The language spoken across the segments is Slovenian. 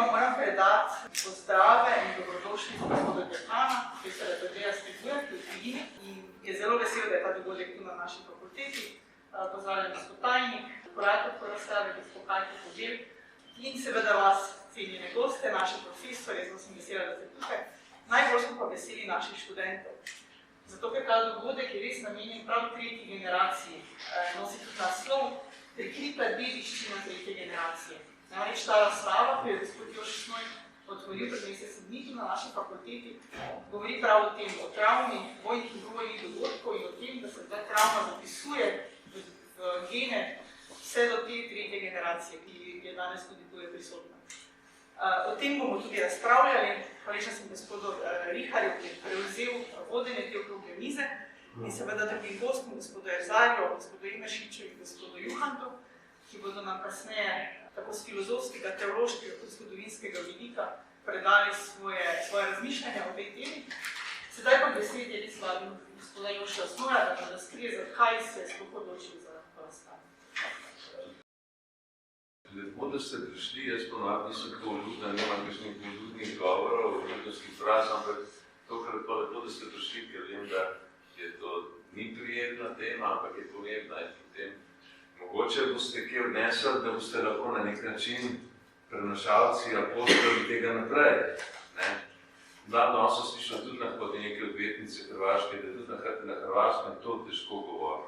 vam moram predati pozdrave in dobrodošli z gospoda dekana, profesora Tadreja Striguja, ki je v tujini in je zelo vesel, da je ta dogodek tu na naši fakulteti. Pozdravljam gospod tajnik, kurator razstave, gospod Kajko Podel in seveda vas, cenjene goste, naše profesorje, zelo sem vesela, da ste tukaj. Najbolj smo pa veseli naših študentov. Zato, ker ta dogodek je res namenjen prav tretji generaciji, nosi tudi naslov Prikrita dediščina tretje generacije. Namreč ta razstava, ki je gospod Jož Snoj otvoril pred mesecem dni tu na naši fakulteti, govori prav o tem, o travmi vojnih in drugih dogodkov in o tem, da se ta travma zapisuje v gene vse do te tretje generacije, ki je danes tudi tukaj prisotna. O tem bomo tudi razpravljali. Hvaležna sem gospodu Riharju, ki je prevzel vodenje te okrogle mize in seveda drugim gostom, gospodu Erzarju, gospodu Imeršiču in gospodu Juhantu, ki bodo nam kasneje tako z filozofskega, teološkega kot zgodovinskega vidika predali svoje razmišljanja o tej temi. Sedaj pa besedi res vabim gospoda Joža Snoja, da nam razkrije, zakaj se je sploh odločil za to razstavo. Lepo, da ste prišli, jaz ponovno nisem tako vljudna, nemam kakšnih vljudnih govorov, vljudnostnih fraz, ampak tokrat pa lepo, da ste prišli, ker vem, da je to ni prijetna tema, ampak je pomembna in potem mogoče boste kje odnesli, da boste lahko na nek način prenašalci, apostoli tega naprej. Danes sem slišal tudi na neke odvetnice Hrvaške, da tudi na Hrvaškem to težko govori.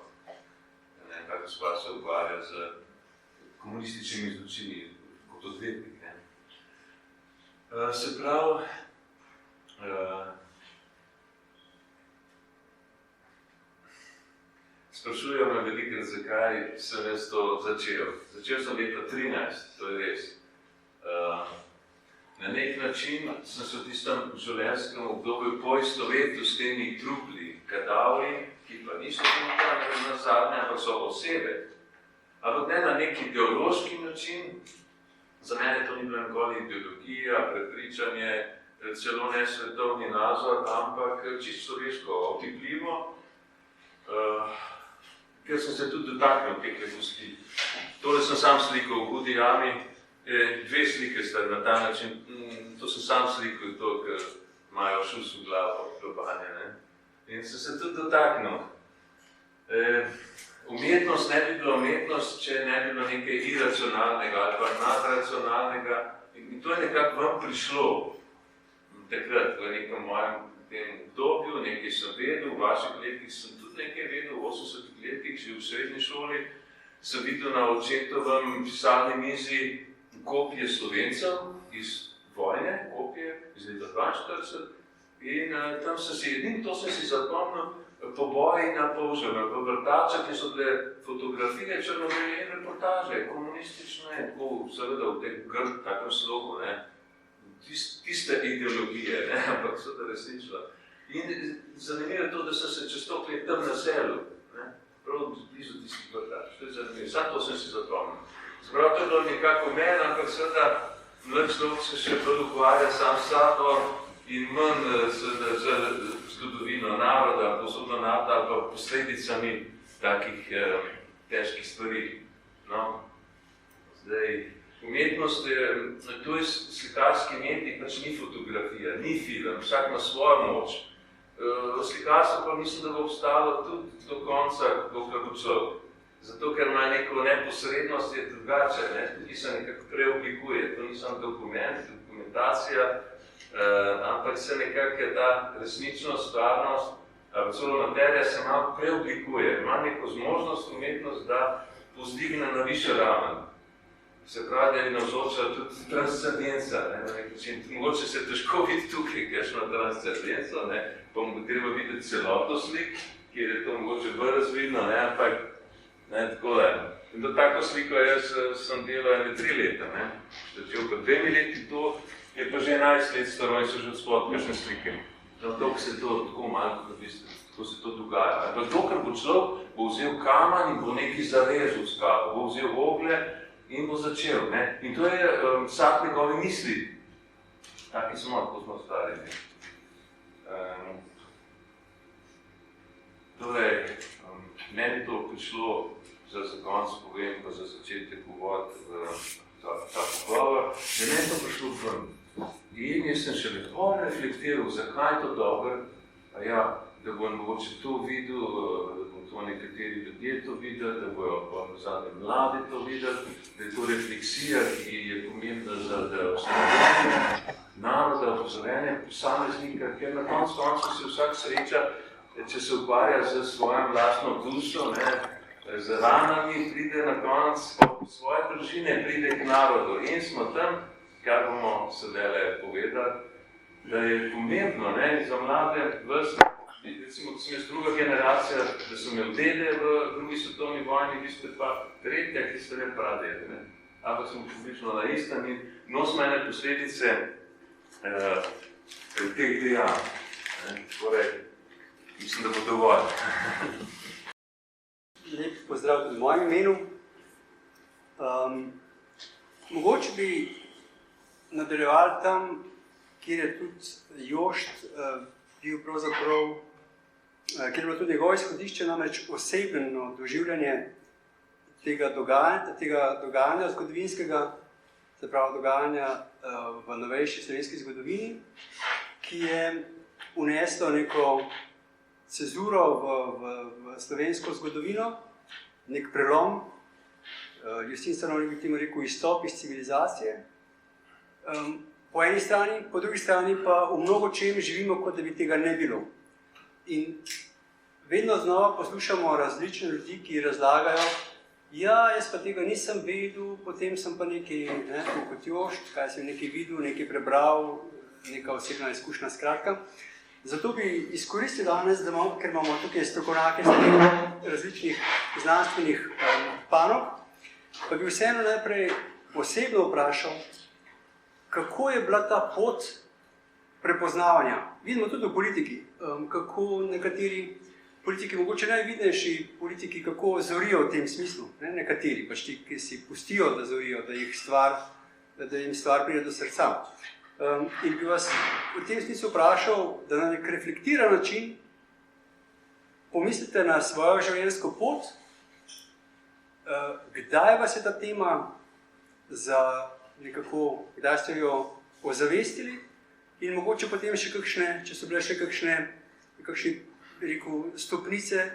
Kako sva se ukvarja z komunističnimi zločini kot odvetnik. Se pravi, sprašujejo me velikrat, zakaj sem jaz to začel. Začel sem leta 13, to je res. Na nek način sem se v tistem življenjskem obdobju poistovetil s temi trupli, kadavri, ki pa niso tudi na zadnje, ampak so osebe. Ampak ne na nek ideološki način, za mene to ni bila nikoli ideologija, prepričanje, celo ne svetovni nazor, ampak čisto človeško, otipljivo, ker sem se tudi dotaknil teh kosti. Tole sem sam slikal v Hudi jami, dve slike sta na ta način, to sem sam slikal, to, ker imajo šus v glavo, globanje. In sem se tudi dotaknil. Umetnost ne bi bila umetnost, če ne bi bilo nekaj iracionalnega ali pa nadracionalnega. In to je nekako vam prišlo takrat, v nekem mojem obdobju, nekaj sem vedel, v vaših letih sem tudi nekaj vedel, v 80 letih, že v srednji šoli, sem videl na očetovem pisalni mizi kopije Slovencev iz vojne, kopije iz leta 42, in tam sem si jedin, to sem si zapomnil, poboji na Polževem, v vrtačah, ki so bile fotografije, črno-bele in reportaže, komunistične, tako seveda v tem takem slogu, tiste ideologije, ampak so da resnično. In zanimivo je to, da sem se čez to let tam naselil, prav blizu tistih vrtač, to je zanimivo, samo to sem si zapomnil. Sprav to je bilo nekako meni, ampak seveda mlad človek se še bolj ukvarja sam s sabo in manj z zgodovino naroda, posebno naroda ali pa posledicami takih težkih stvari. Zdaj, umetnost je, to je slikarski medij, pač ni fotografija, ni film, vsak ima svojo moč. Slikarstvo pa mislim, da bo obstalo tudi do konca, dokler bo človek. Zato, ker ima neko neposrednost, je drugače, tudi se nekako preoblikuje. To ni samo dokument, dokumentacija, ampak se nekako ta resničnost, stvarnost, celo materija se malo preoblikuje. Ima neko zmožnost, umetnost, da povzdigne na višjo raven. Se pravi, da je navzoča tudi transcendenca, na nek način. Mogoče se težko vidi tukaj, kakšno transcendenco, pa mu treba videti celoto slik, kjer je to mogoče bolj razvidno, ampak takole. In do tako sliko jaz sem delal 3 leta, začel pa 2 leti to, je pa že 11 let staro in so že odspod kakšne slike. Tako se to tako malo, tako se to dogaja. Ampak dokler bo človek, bo vzel kamen in bo nekaj zarezal v skalo, bo vzel ogle in bo začel. In to je vsak njegovi misli. Taki smo, tako smo stari. Torej, meni to prišlo, za konc povem, pa za začetek uvod v ta pogovor, da meni to prišlo ven. In jaz sem še lepo reflektiral, zakaj je to dobro, da bo mogoče to videl, da bo to nekateri ljudje to videli, da bojo pa zadnje mladi to videli, da je to refleksija, ki je pomembna za ustanovljenje naroda, opozorjenje posameznika, ker na koncu se vsak sreča, če se ukvarja z svojim lastno dušo, z ranami, pride na konec svoje družine, pride k narodu in smo tam, kar bomo sedele povedali, da je pomembno za mlade vrste, recimo, da sem jaz druga generacija, da sem imel dede v drugi svetovni vojni, vi ste pa tretja, ki ste ne pradede, ampak smo približno na istem in nosimo ene posledice teh dejanj. Torej, mislim, da bo dovolj. Lep pozdrav tudi v mojem imenu. Mogoče bi nadaljevali tam, kjer je tudi Jošt bil pravzaprav, kjer je bilo tudi njegovo izhodišče, namreč osebno doživljanje tega dogajanja zgodovinskega, se pravi dogajanja v novejši slovenski zgodovini, ki je uneslo neko cezuro v slovensko zgodovino, nek prelom, Justin Stanovnik bi temu rekel izstop iz civilizacije. Po eni strani, po drugi strani pa v mnogo čem živimo, kot da bi tega ne bilo. In vedno znova poslušamo različne ljudi, ki razlagajo, jaz pa tega nisem vedel, potem sem pa nekaj, kot Jošt, kaj sem nekaj videl, nekaj prebral, neka osebna izkušnja, skratka. Zato bi izkoristili danes, ker imamo tukaj strokovnjake različnih znanstvenih panog, pa bi vseeno najprej osebno vprašal, kako je bila ta pot prepoznavanja. Vidimo tudi v politiki, kako nekateri politiki, mogoče najvidnejši politiki, kako zorijo v tem smislu. Nekateri, pač ti, ki si pustijo, da zorijo, da jim stvar pride do srca. In bi vas v tem smislu vprašal, da na nek reflektiran način pomislite na svojo življenjsko pot, kdaj vas je ta tema kdaj ste jo ozavestili in mogoče potem še kakšne, če so bile še kakšne stopnice,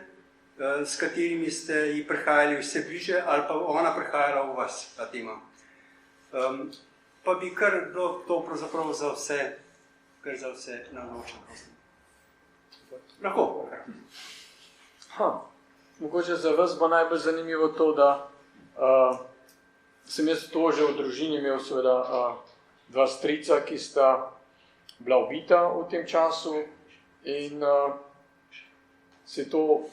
s katerimi ste ji prihajali vse bliže ali pa ona prihajala v vas, ta tema. Pa bi kar bilo to pravzaprav za vse navročno. Lahko. Mogoče za vas bo najbolj zanimivo to, da sem jaz to že v družini imel seveda dva strica, ki sta bila ubita v tem času in se to,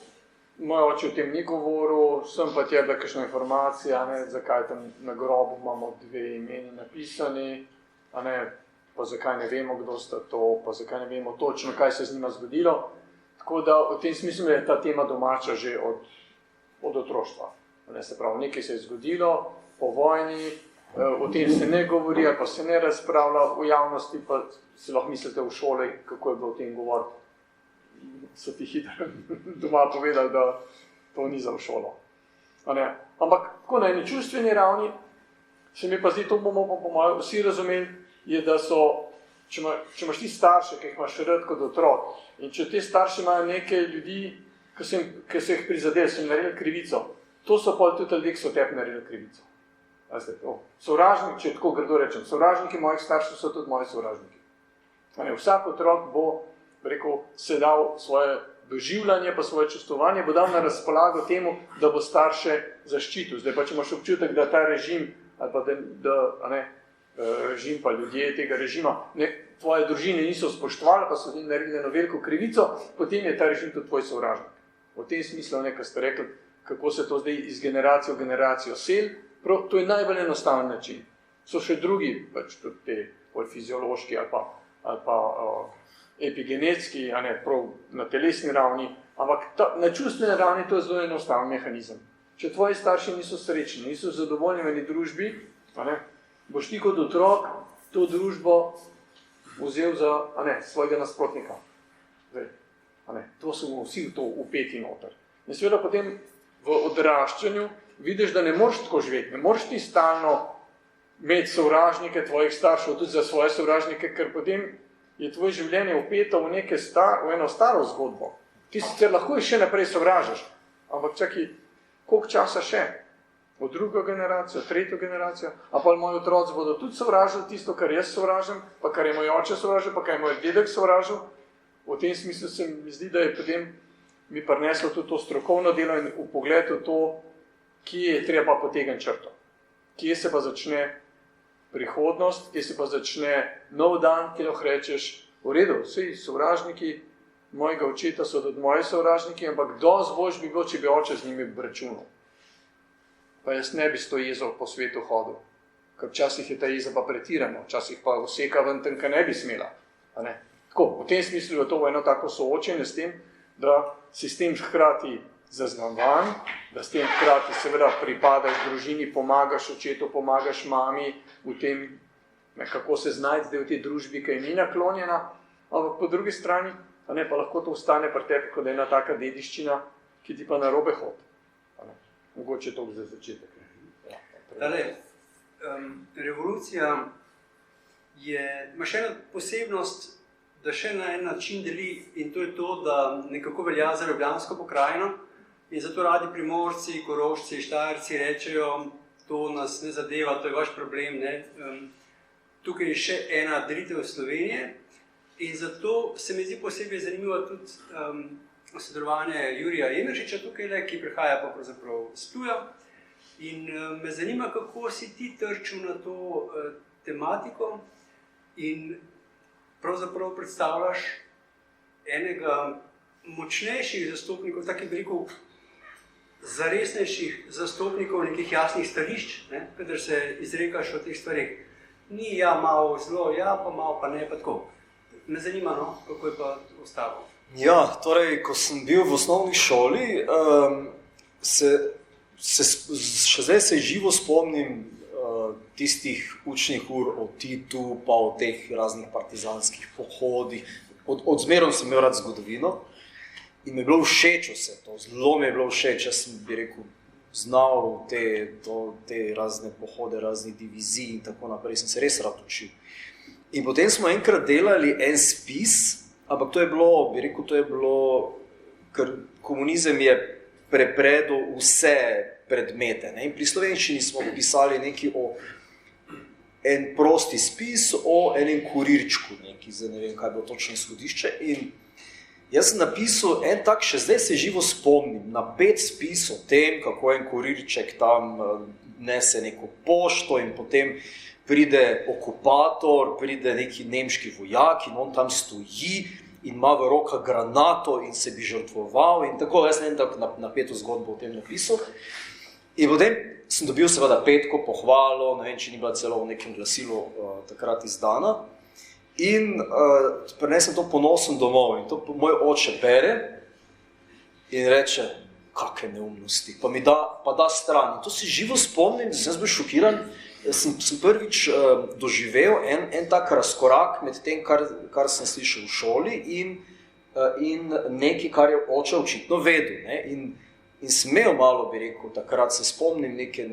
moj oče o tem ni govoril, sem pa tja da kakšna informacija, zakaj tam na grobu imamo dve imeni napisani, pa zakaj ne vemo, kdo sta to, pa zakaj ne vemo točno, kaj se je z njima zgodilo. Tako da v tem smislu je ta tema domača že od otroštva. Se pravi, nekaj se je zgodilo po vojni, o tem se ne govori ali pa se ne razpravlja v javnosti, pa si lahko mislite v šoli, kako je bilo o tem govoriti. So ti hitro doma povedali, da to ni za v šolo. Ampak tako na eni čustveni ravni se mi pa zdi, to bomo po mojem vsi razumeli, je, da so, če imaš ti starše, ki jih imaš rad kot otrok, in če te starši imajo nekaj ljudi, ki so jih prizadeli, so jim naredili krivico, to so pa tudi ljudje, ki so tebi naredili krivico. Sovražniki, če tako grdo rečem, sovražniki mojih staršev so tudi moji sovražniki. Vsak otrok bo se dal svoje doživljanje, pa svoje čustvovanje, bo dal na razpolago temu, da bo starše zaščitil. Zdaj pa, če imaš občutek, da ta režim, ali pa režim pa ljudje tega režima, tvoje družine niso spoštovali, pa so jim naredili eno veliko krivico, potem je ta režim tudi tvoj sovražnik. V tem smislu, kar ste rekli, kako se to zdaj iz generacijo v generacijo sel, to je najbolj enostaven način. So še drugi, pač tudi te bolj fiziološki ali pa epigenetski, prav na telesni ravni, ampak na čustveni ravni to je zelo enostaven mehanizem. Če tvoji starši niso srečni, niso zadovoljni v eni družbi, boš ti kot otrok to družbo vzel za svojega nasprotnika. To so vsi to upeti noter. In seveda potem v odraščanju vidiš, da ne moreš tako živeti, ne moreš ti stalno imeti sovražnike tvojih staršev, tudi za svoje sovražnike, ker potem je tvoje življenje upeto v eno staro zgodbo. Ti sicer lahko še naprej sovražaš, ampak čakaj, koliko časa še? V drugo generacijo, tretjo generacijo, a pa moji otroci bodo tudi sovražili tisto, kar jaz sovražim, pa kar je moj oče sovražil, pa kar je moj dedek sovražil. V tem smislu se mi zdi, da je potem mi prineslo tudi to strokovno delo in v pogledu to, kje je treba potegniti črto. Kje se pa začne prihodnost, kje se pa začne nov dan, kjer lahko rečeš, v redu, vsi sovražniki mojega očeta so tudi moji sovražniki, ampak dosti boljše bi bilo, če bi oče z njimi računal. Pa jaz ne bi s to jezo po svetu hodil, ker včasih je ta jeza pa pretirana, včasih pa vseka ven tam, kar ne bi smela. A ne? Tako, v tem smislu je to eno tako soočenje s tem, da si s tem hkrati zaznamovan, da s tem hkrati seveda pripadaš družini, pomagaš očetu, pomagaš mami v tem, kako se znajti zdaj v tej družbi, ki ni naklonjena, ampak po drugi strani a ne, pa lahko to ostane pri tebi kot ena taka dediščina, ki ti pa narobe hodi. Mogoče to za začetek. Revolucija ima še eno posebnost, da še na en način deli, in to je to, da nekako velja za Ljubljansko pokrajino in zato radi Primorci, Korošci, Štajerci rečejo, to nas ne zadeva, to je vaš problem. Ne? Tukaj je še ena delitev Slovenije in zato se mi zdi posebej zanimivo tudi sodelovanje Jurija Emeršiča tukaj, ki prihaja pa pravzaprav s Ptuja. In me zanima, kako si ti trčil na to tematiko in pravzaprav predstavljaš enega močnejših zastopnikov, takih bi rekel, zaresnejših zastopnikov nekih jasnih stališč, kadar se izrekaš o teh stvarih. Ni ja malo zelo, ja pa malo pa ne, pa tako. Me zanima, no, kako je pa ostalo. Ja, torej, ko sem bil v osnovni šoli, še zdaj se živo spomnim tistih učnih ur o Titu, pa o teh raznih partizanskih pohodih. Od zmerom sem imel rad zgodovino in mi je bilo všeč vse to, zelo mi je bilo všeč, jaz sem bi rekel, znal te razne pohode, raznih divizij in tako naprej, sem se res rad učil. In potem smo enkrat delali en spis, ampak to je bilo, ker komunizem je prepredel vse predmete. Ne? In pri slovenščini smo pisali en prosti spis o enem kurirčku, zdaj ne vem, kaj bilo točno izhodišče. In jaz sem napisal en tak, še zdaj se živo spomnim, na 5 spis o tem, kako en kurirček tam nese neko pošto in potem pride okupator, pride neki nemški vojak in on tam stoji in ima v rokah granato in se bi žrtvoval in tako, jaz ne vem, tako napeto zgodbo o tem napisal. In potem sem dobil seveda 5 pohvalo, ne vem, če ni bila celo v nekem glasilu takrat izdana. In prinesem to ponosen domov in to moj oče bere in reče, kakve neumnosti, pa mi da stran. In to si živo spomnim, da sem jaz bil šokiran, sem prvič doživel en tak razkorak med tem, kar sem slišal v šoli in nekaj, kar je oče očitno vedel. Ne? In sem imel malo, bi rekel, takrat se spomnim neke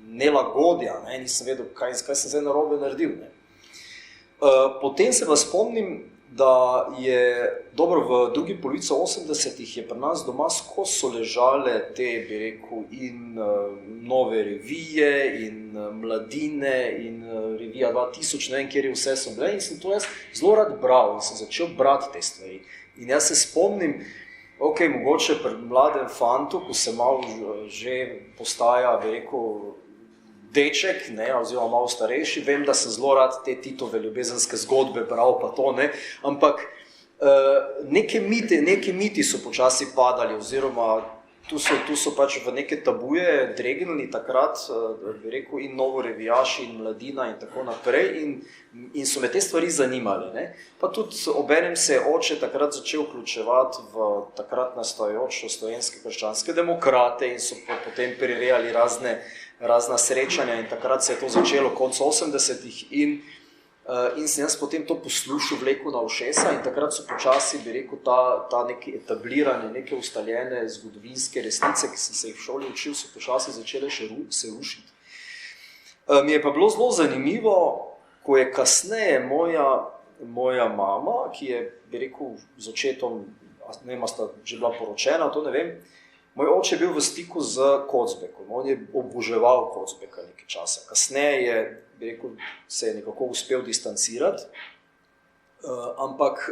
nelagodja, ne? Nisem vedel, kaj sem zdaj narobe naredil. Ne? Potem se pa spomnim, da je, dobro, v drugi polovici 80-ih je pri nas doma skozi so ležale te, bi rekel, in nove revije, in Mladine, in revija 2000, ne vem, kjer je vse so bile, in sem to jaz zelo rad bral in sem začel brati te stvari. In jaz se spomnim, mogoče pri mladem fantu, ko se malo že postaja, bi rekel, deček, ne, oziroma malo starejši, vem, da sem zelo rad te Titove ljubezenske zgodbe bral, pa to, ne, ampak neke miti so počasi padali, oziroma tu so pač v neke tabuje dregnili takrat, bi rekel, in novorevijaši, in Mladina in tako naprej, in so me te stvari zanimali, ne. Pa tudi obenem se je oče takrat začel vključevati v takrat nastajajoče slovenske krščanske demokrate in so potem prirejali razna srečanja in takrat se je to začelo konec 80-ih in sem jaz potem to poslušal, vlekel na ušesa in takrat so počasi, bi rekel, ta neki etablirane, neke ustaljene zgodovinske resnice, ki sem se jih v šoli učil, so počasi začele še se rušiti. Mi je pa bilo zelo zanimivo, ko je kasneje moja mama, ki je, bi rekel, z očetom, ne vem, sta že bila poročena, to ne vem, moj oče je bil v stiku z Kocbekom, on je oboževal Kocbeka nekaj časa. Kasneje je, bi rekel, se je nekako uspel distancirati, ampak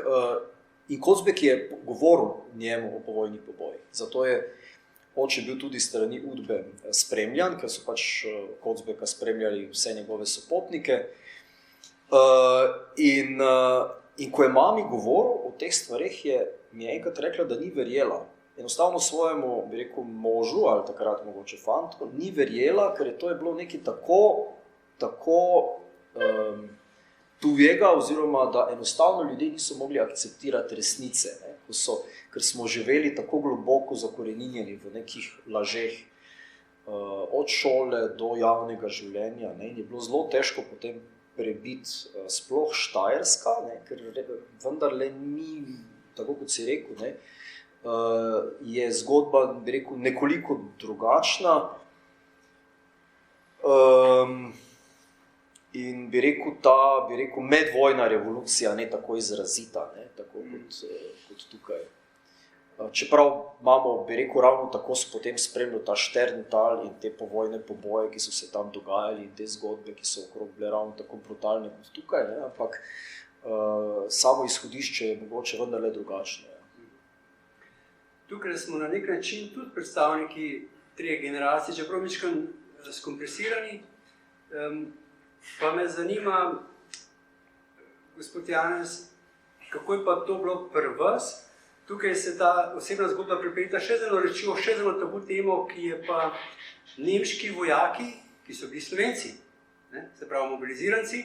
in Kocbek je govoril njemu o povojni pobojih. Zato je oče bil tudi strani Udbe spremljan, ker so pač Kocbeka spremljali vse njegove sopotnike. In ko je mami govoril o teh stvareh, mi je enkrat rekla, da ni verjela. Enostavno svojemu, bi rekel, možu, ali takrat mogoče fantku, ni verjela, ker to je bilo nekaj tako tujega, oziroma da enostavno ljudje niso mogli akceptirati resnice, ne? Ker smo živeli tako globoko zakoreninjeni v nekih lažeh, od šole do javnega življenja, ne? In je bilo zelo težko potem prebiti sploh Štajerska, ne? Ker vendarle ni, tako kot si rekel, ne? Je zgodba, bi rekel, nekoliko drugačna. In bi rekel, medvojna revolucija ne tako izrazita, ne, tako kot tukaj. Čeprav imamo, bi rekel, ravno tako so potem spremljali ta Šterntal in te povojne poboje, ki so se tam dogajali, in te zgodbe, ki so okrog bile ravno tako brutalne kot tukaj, ne, ampak samo izhodišče je mogoče vendarle drugačno. Tukaj smo na nek način tudi predstavniki treh generacij, čeprav mičkam skompresirani. Pa me zanima, gospod Janez, kako je pa to bilo pri vas? Tukaj se ta osebna zgodba pripeljeta še z eno rečjo, še z eno tabu temo, ki je pa nemški vojaki, ki so bili Slovenci, ne? Se pravi mobiliziranci,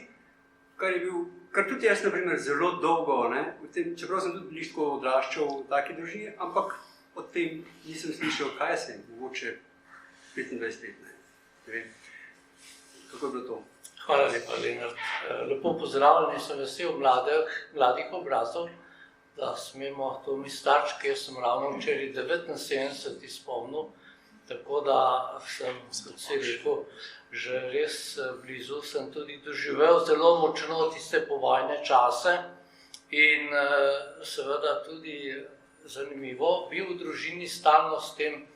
kar tudi jaz, na primer, zelo dolgo, ne? Čeprav sem tudi lištko odraščal v taki družini, ampak o tem nisem slišal, kaj sem, mogoče 25 let, ne vem. Kako je bilo to? Hvala lepa, Lenart. Lepo pozdravljeni, sem vesel mladih obrazov, da smemo to mi starčki, jaz sem ravno včeraj 79 izpolnil, tako da sem, kot si rekel, že res blizu, sem tudi doživel zelo močno tiste povojne čase in seveda tudi zanimivo, bil v družini stalno s tem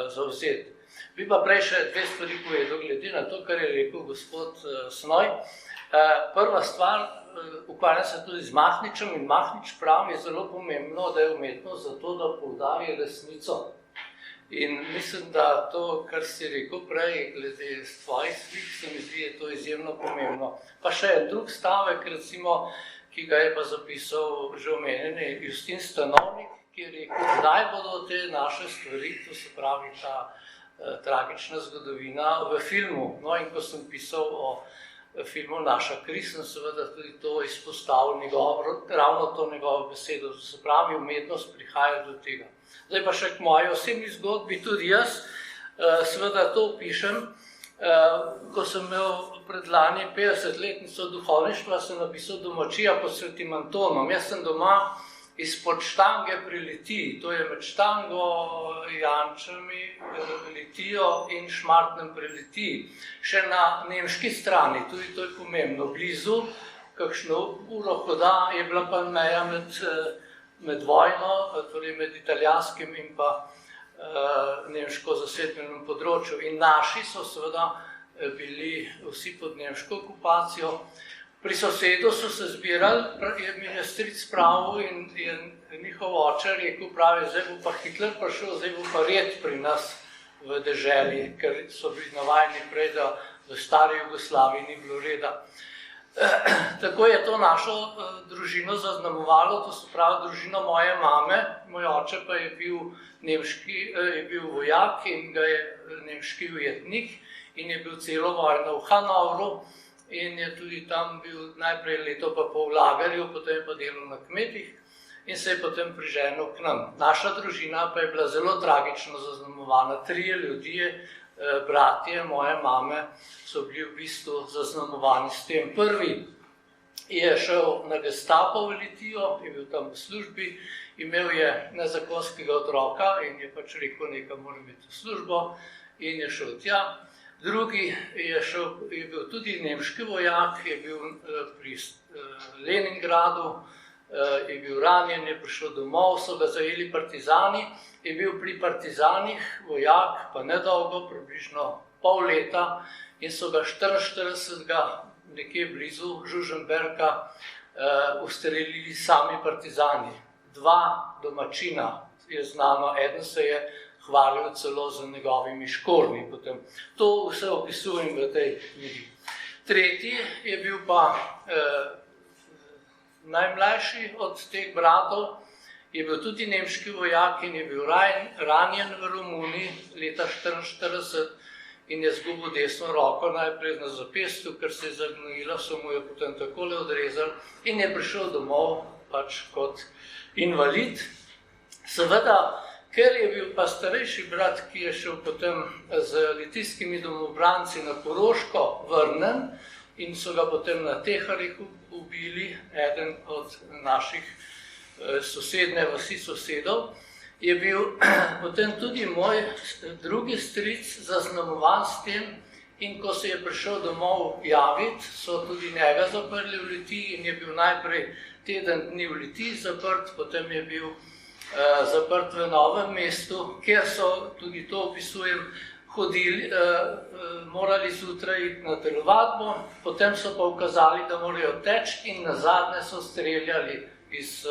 zavzet. Bi pa prej še dve stvari povedal, glede na to, kar je rekel gospod Snoj. Prva stvar, ukvarjam se tudi z Mahničem in Mahnič pravi, je zelo pomembno, da je umetnost zato, da poudari resnico. In mislim, da to, kar si rekel prej, glede tvojih slik, se mi zdi, je to izjemno pomembno. Pa še en drug stavek, recimo, ki ga je pa zapisal že omenjeni Justin Stanovnik, ki je rekel, kdaj bodo te naše stvari, to se pravi ta tragična zgodovina v filmu. No, in ko sem pisal o filmu Naša kri, sem seveda tudi to izpostavil ravno to njegovo besedo, to se pravi, umetnost prihaja do tega. Zdaj pa še k moji osebni zgodbi, tudi jaz seveda to pišem. Ko sem imel predlani 50-letnico duhovništva, sem napisal Domačija pod Svetim Antonom. Jaz sem doma izpod Štange pri Litiji, to je med Štango, Jančami, Litijo in Šmartnem pri Litiji. Še na nemški strani, tudi to je pomembno, blizu, kakšno uro hoda, je bila pa meja med vojno, torej med italijanskim in pa nemško zasedenem področju. In naši so seveda bili vsi pod nemško okupacijo. Pri sosedu so se zbirali, je ministric pravil in je njihov oče rekel, pravi, zdaj bo pa Hitler prišel, zdaj bo pa red pri nas v deželi, ker so bili navajeni prej, da v stari Jugoslaviji ni bilo reda. Tako je to našo družino zaznamovalo, to se pravi družino moje mame, moj oče pa je bil vojak in ga je nemški ujetnik in je bil celo vojno v Hanovru in je tudi tam bil najprej leto pa pol v lagerju, potem pa delal na kmetih in se je potem priženil k nam. Naša družina pa je bila zelo tragično zaznamovana, 3 ljudje, bratje moje mame so bili v bistvu zaznamovani s tem. Prvi je šel na Gestapo v Litijo, je bil tam v službi, imel je nezakonskega otroka in je pač rekel, nekaj mora imeti v službo in je šel tja. drugi je bil tudi nemški vojak, je bil pri Leningradu, je bil ranjen, je prišel domov, so ga zajeli partizani, je bil pri partizanih vojak, pa nedolgo, približno pol leta, in so ga 44. nekje blizu Žužemberka ustrelili sami partizani. 2 domačina je znano, eden se je hvalil celo z njegovimi škornji. Potem. To vse opisujem v tej knjigi. Tretji je bil pa najmlajši od teh bratov, je bil tudi nemški vojak in je bil ranjen v Romuniji leta 1944 in je zgubil desno roko najprej na zapestju, ker se je zagnojila, so mu jo potem takole odrezali in je prišel domov pač kot invalid. Seveda, ker je bil pa starejši brat, ki je šel potem z litijskimi domobranci na Koroško vrnen in so ga potem na Teharjih ubili, eden od naših sosedne vasi sosedov, je bil potem tudi moj drugi stric zaznamovan s tem in ko se je prišel domov javiti, so tudi njega zaprli v Litiji in je bil najprej teden dni v Litiji zaprt, potem je bil zaprt v Novem mestu, kjer so, tudi to opisujem, hodili, morali zjutraj iti na telovadbo, potem so pa ukazali, da morajo teči in nazadnje so streljali iz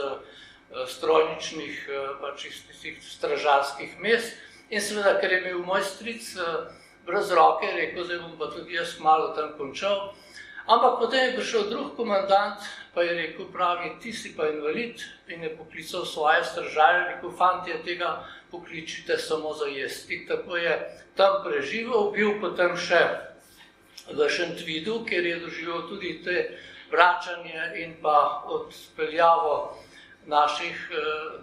strojničnih, pač iz tistih stražarskih mest. In seveda, ker je bil moj stric brez roke, rekel, zdaj bom pa tudi jaz malo tam končal. Ampak potem je prišel drug komandant, pa je rekel, pravi, ti si pa invalid, in je poklical svoje stražarje, rekel, fantje, tega pokličite samo za jesti. Tako je tam preživel, bil potem še v Šentvidu, kjer je doživel tudi te vračanje in pa odpeljavo naših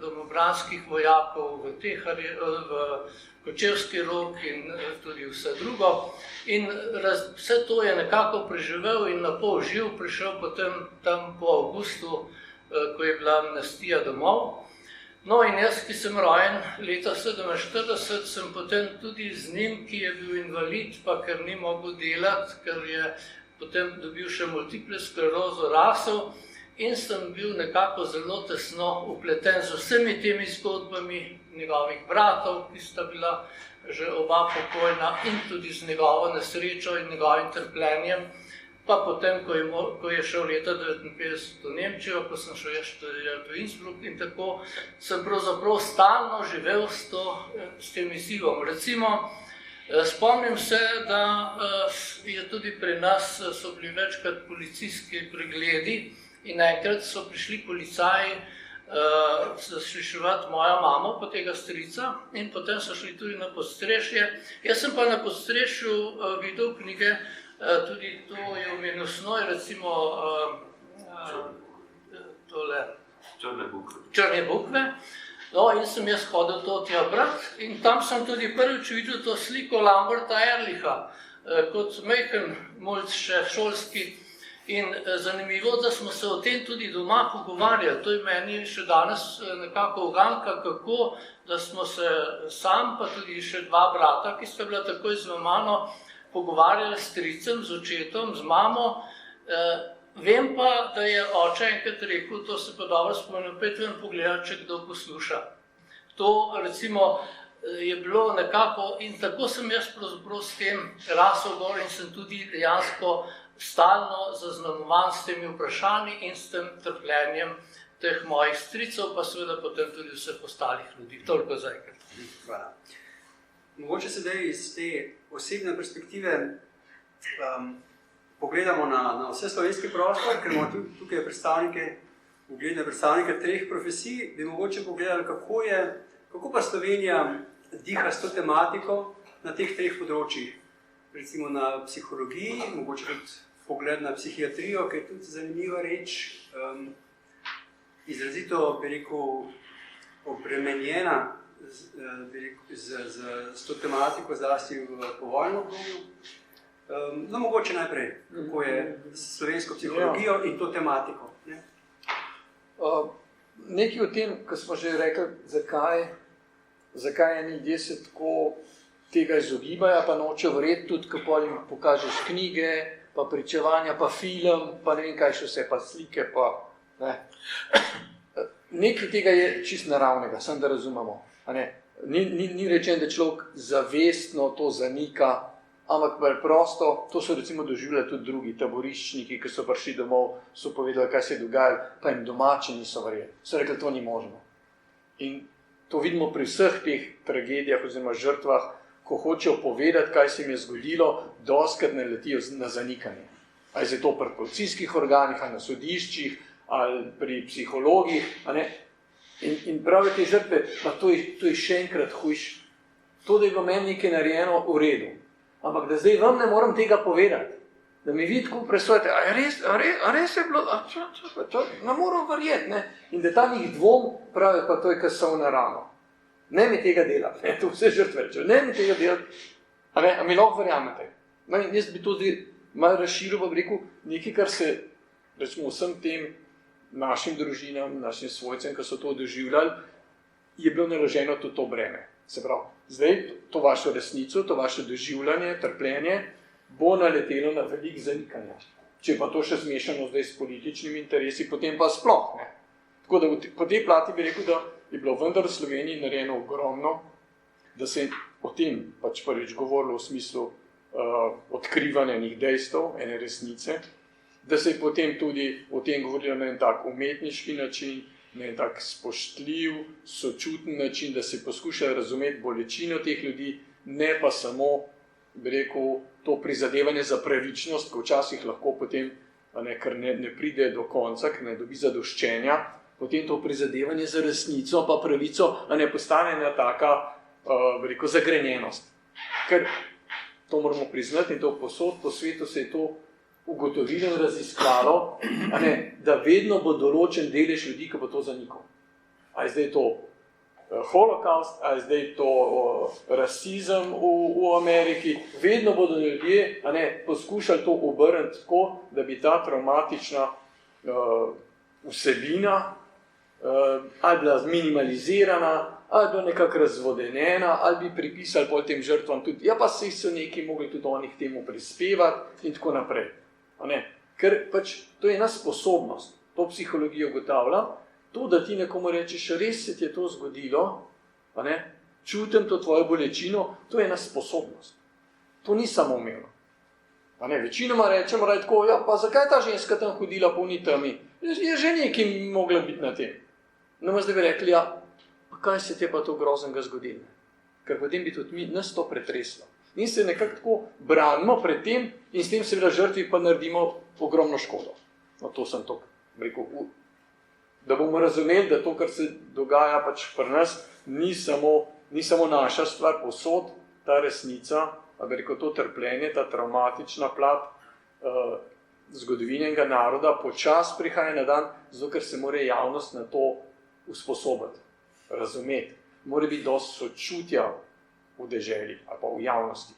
domobranskih vojakov v Kočevski Rog in tudi vse drugo. In vse to je nekako preživel in na pol živ prišel potem tam po avgustu, ko je bila amnestija domov. No in jaz, ki sem rojen leta 1947, sem potem tudi z njim, ki je bil invalid, pa ker ni mogel delati, ker je potem dobil še multiple sklerozo, rasel, in sem bil nekako zelo tesno upleten z vsemi temi zgodbami njegovih bratov, ki sta bila že oba pokojna, in tudi z njegovo nesrečo in njegovim trpljenjem. Pa potem, ko je šel leta 1959 v Nemčijo, ko sem šel študirati v Innsbruck, in tako sem pravzaprav stalno živel s tem izzivom. Recimo, spomnim se, da je tudi pri nas so bili večkrat policijski pregledi, in enkrat so prišli policaji zasliševati mojo mamo pa tega strica in potem so šli tudi na podstrešje. Jaz sem pa na podstrešju videl knjige, tudi to je omenil Snoj, recimo tole Črne bukve. No, in sem jaz hodil to tja brat in tam sem tudi prvič videl to sliko Lamberta Ehrlicha kot majhen mulc še šolski. In zanimivo, da smo se o tem tudi doma pogovarjali. To je meni še danes nekako uganka, kako da smo se sam, pa tudi še 2 brata, ki sta bila takoj z mano, pogovarjali s stricem, z očetom, z mamo. Vem pa, da je oče enkrat rekel, to se pa dobro spomnim, pojdi ven pogledati, če kdo posluša. To recimo je bilo nekako, in tako sem jaz pravzaprav s tem rasel gor in sem tudi dejansko stalno zaznamovan s temi vprašanji in s tem trpljenjem teh mojih stricov, pa seveda potem tudi vseh ostalih ljudi. Toliko zaenkrat. Hvala. Mogoče sedaj iz te osebne perspektive pogledamo na vse slovenski prostor, ker imamo tukaj ugledne predstavnike 3 profesij, bi mogoče pogledali, kako pa Slovenija diha s to tematiko na teh 3 področjih. Recimo na psihologiji, mogoče tudi pogled na psihiatrijo, ki je tudi zanimiva reč, izrazito, bi rekel, obremenjena z to tematiko, zlasti v povojnem obdobju. No, mogoče najprej, kako je s slovensko psihologijo in to tematiko. Nekaj o tem, ko smo že rekli, zakaj eni ljudje se tako tega izogibajo, pa nočejo verjeti tudi, ko pol jim pokažeš knjige, pa pričevanja, pa film, pa ne vem kaj še vse, pa slike, pa ne. Nekaj tega je čist naravnega, samo da razumemo. Ni rečen, da človek zavestno to zanika, ampak preprosto, to so recimo doživljali tudi drugi taboriščniki, ki so prišli domov, so povedali, kaj se je dogajalo, pa jim domači niso verjeli. So rekli, to ni možno. In to vidimo pri vseh teh tragedijah oziroma žrtvah, ko hočejo povedati, kaj se jim je zgodilo, dostikrat naletijo na zanikanje. Ali je to pri policijskih organih, ali na sodiščih, ali pri psihologih, in pravi te žrtve, pa to je še enkrat hujše. To, da je bilo meni nekaj narejeno, v redu. Ampak da zdaj vam ne moram tega povedati, da mi vi tako presojate, a res je bilo, ne moram verjeti, ne? In da tam jih dvom pravi, pa to je kasovna rano. Ne mi tega delati, to vse žrtve rečejo, ne mi tega delati, a mi lahko verjamete. Jaz bi to zdaj malo razširil, pa bi rekel, nekaj, kar se, recimo vsem tem našim družinam, našim svojcem, ki so to doživljali, je bilo naloženo tudi to breme. Se pravi, zdaj to vašo resnico, to vaše doživljanje, trpljenje, bo naletelo na velik zanikanje. Če pa to še zmešano zdaj s političnimi interesi, potem pa sploh, ne. Tako da po tej plati bi rekel, da je bilo vendar v Sloveniji narejeno ogromno, da se je o tem pač prvič govorilo v smislu odkrivanja njih dejstev, ene resnice, da se je potem tudi o tem govorilo na en tak umetniški način, na en tak spoštljiv, sočuten način, da se poskuša razumeti bolečino teh ljudi, ne pa samo, bi rekel, to prizadevanje za pravičnost, ko včasih lahko potem, ker ne pride do konca, ker ne dobi zadoščenja, potem to prizadevanje za resnico pa pravico, postane ena taka, bi rekel, zagrenjenost. Ker to moramo priznati in to posod po svetu se je to ugotovilo in razisklalo, da vedno bo določen delež ljudi, ki bo to zanikal. A je zdaj to holokaust, a je zdaj to rasizem v Ameriki, vedno bodo ljudje poskušali to obrniti tako, da bi ta travmatična vsebina ali bila minimalizirana, ali bila nekako razvodenjena, ali bi pripisali pol tem žrtvam tudi, ja pa se so neki mogli tudi oni k temu prispevati in tako naprej. Ker pač to je ena sposobnost, to psihologija ugotavlja, to, da ti nekomu rečeš, res se ti je to zgodilo, čutim to tvojo bolečino, to je ena sposobnost. To ni samoumevno. Večinoma rečemo tako, ja, pa zakaj ta ženska tam hodila po unitami? Je že nekaj mogla biti na tem. No, zdaj bi rekli, ja, pa kaj se ti je pa to groznega zgodilo? Ker potem bi tudi nas to pretreslo. In se nekako tako branimo pred tem in s tem seveda žrtvi pa naredimo ogromno škodo. No, to sem to rekel, da bomo razumeli, da to, kar se dogaja pač pri nas, ni samo naša stvar, povsod ta resnica, a bi rekel, to trpljenje, ta travmatična plat zgodovinjenega naroda počas prihaja na dan, zato ker se mora javnost na to usposobiti, razumeti. Mora biti dosti sočutja v deželi ali pa v javnosti.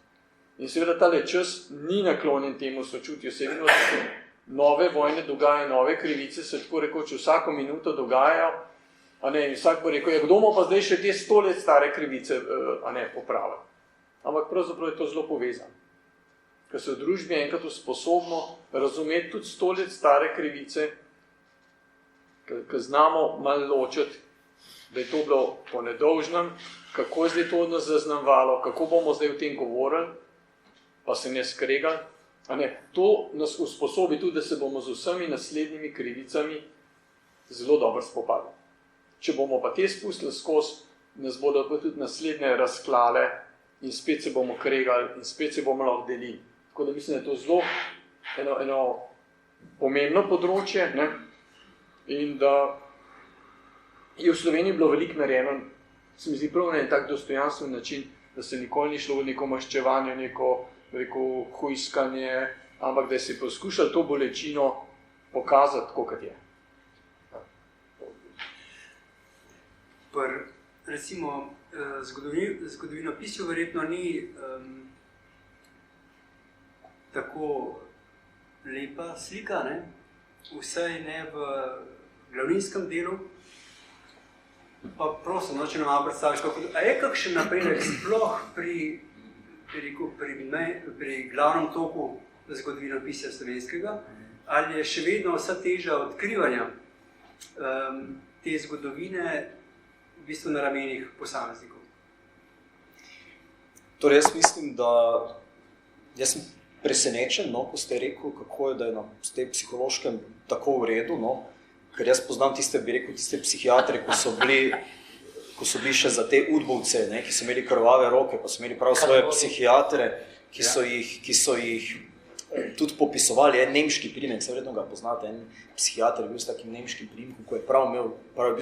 In seveda tale čas ni naklonjen temu sočutju. Se vidimo, da se nove vojne dogajajo, nove krivice se tako rekoč vsako minuto dogajajo, in vsak bo rekel, ja, kdo bomo pa zdaj še te 100 let stare krivice popravili. Ampak pravzaprav je to zelo povezano. Ker se v družbi enkrat sposobno razumeti tudi 100 let stare krivice, ker znamo malo ločiti, da je to bilo po nedolžnem, kako je zdaj to od nas zaznamvalo, kako bomo zdaj o tem govorili, pa se ne skregali. To nas usposobi tudi, da se bomo z vsemi naslednjimi krivicami zelo dobro spopadli. Če bomo pa te spustili skozi, nas bodo pa tudi naslednje razklale in spet se bomo kregali in spet se bomo lahko delili. Tako da mislim, da je to zelo eno pomembno področje, in da je v Sloveniji bilo veliko narejeno, se mi zdi prav na en tak dostojanstven način, da se nikoli ni šlo v neko maščevanje, neko hujskanje, ampak da se je poskušal to bolečino pokazati, tako kot je. Recimo, zgodovinopisju verjetno ni tako lepa slika, vsaj ne v glavninskem delu. Pa prosim, če nam malo predstaviš, a je kakšen napredek sploh pri pri glavnem toku zgodovinopisja slovenskega, ali je še vedno vsa teža odkrivanja te zgodovine v bistvu na ramenih posameznikov? Torej, jaz mislim, da jaz sem presenečen, no, ko ste rekel, kako je, da je na tem psihološkem tako v redu, no, ker jaz poznam tiste psihiatre, ko so bili še za te udbovce, ne, ki so imeli krvave roke, pa so imeli prav svoje psihiatre, ki so jih tudi popisovali. En nemški priimek, se verjetno ga poznate, en psihiater je bil s takim nemškim priimkom, ko je prav bil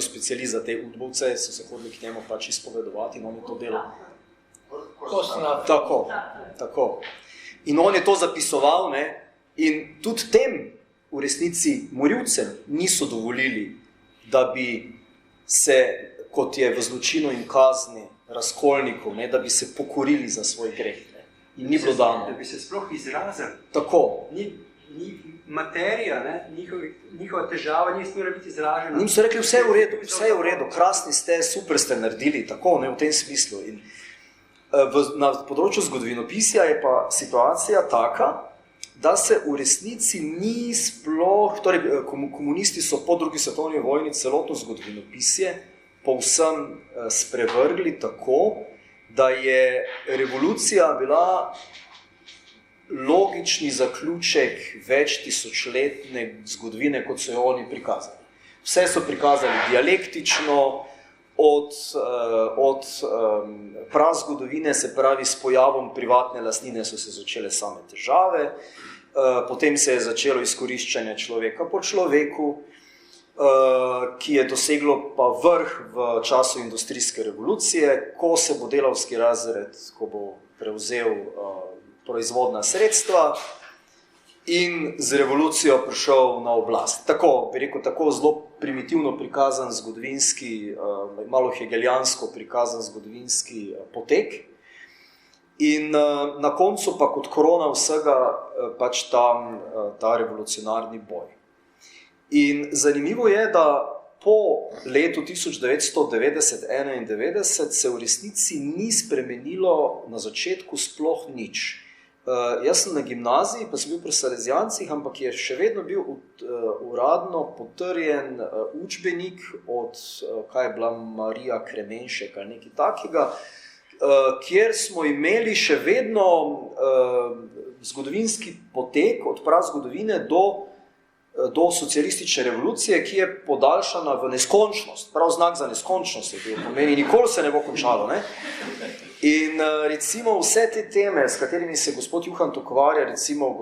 specialist za te udbovce, so se hodili k njemu pač izpovedovati in on je to delal. Tako. In on je to zapisoval, ne, in tudi tem v resnici morilcem niso dovolili, da bi se, kot je v zločinu in kazni razkolnikov, ne, da bi se pokorili za svoj greh. Ne. In ni bilo dano. Da bi se sploh izrazili. Tako. Ni materija, ne, njihova težava ni smela biti izražena. Njim so rekli, vse je v redu, krasni ste, super ste naredili, tako, ne, v tem smislu. In na področju zgodovinopisja je pa situacija taka, da se v resnici ni sploh, torej komunisti so po drugi svetovni vojni celotno zgodovinopisje povsem sprevrgli tako, da je revolucija bila logični zaključek več tisočletne zgodovine, kot so jo oni prikazali. Vse so prikazali dialektično, od prazgodovine, se pravi s pojavom privatne lastnine so se začele same težave, potem se je začelo izkoriščanje človeka po človeku, ki je doseglo pa vrh v času industrijske revolucije, ko se bo delavski razred, ko bo prevzel proizvodna sredstva in z revolucijo prišel na oblast. Tako, bi rekel, tako zelo primitivno prikazan zgodovinski, malo hegelijansko prikazan zgodovinski potek. In na koncu pa kot korona vsega pač ta revolucionarni boj. In zanimivo je, da po letu 1990-1991 se v resnici ni spremenilo na začetku sploh nič. Jaz sem na gimnaziji, pa sem bil pri Salezijancih, ampak je še vedno bil uradno potrjen učbenik od, kaj je bila, Marija Kremenšek ali nekaj takega, kjer smo imeli še vedno zgodovinski potek od prazgodovine do socialistične revolucije, ki je podaljšana v neskončnost. Prav znak za neskončnost je bil, pomeni, nikoli se ne bo končalo, ne? In recimo vse te teme, s katerimi se gospod Juhant ukvarja, recimo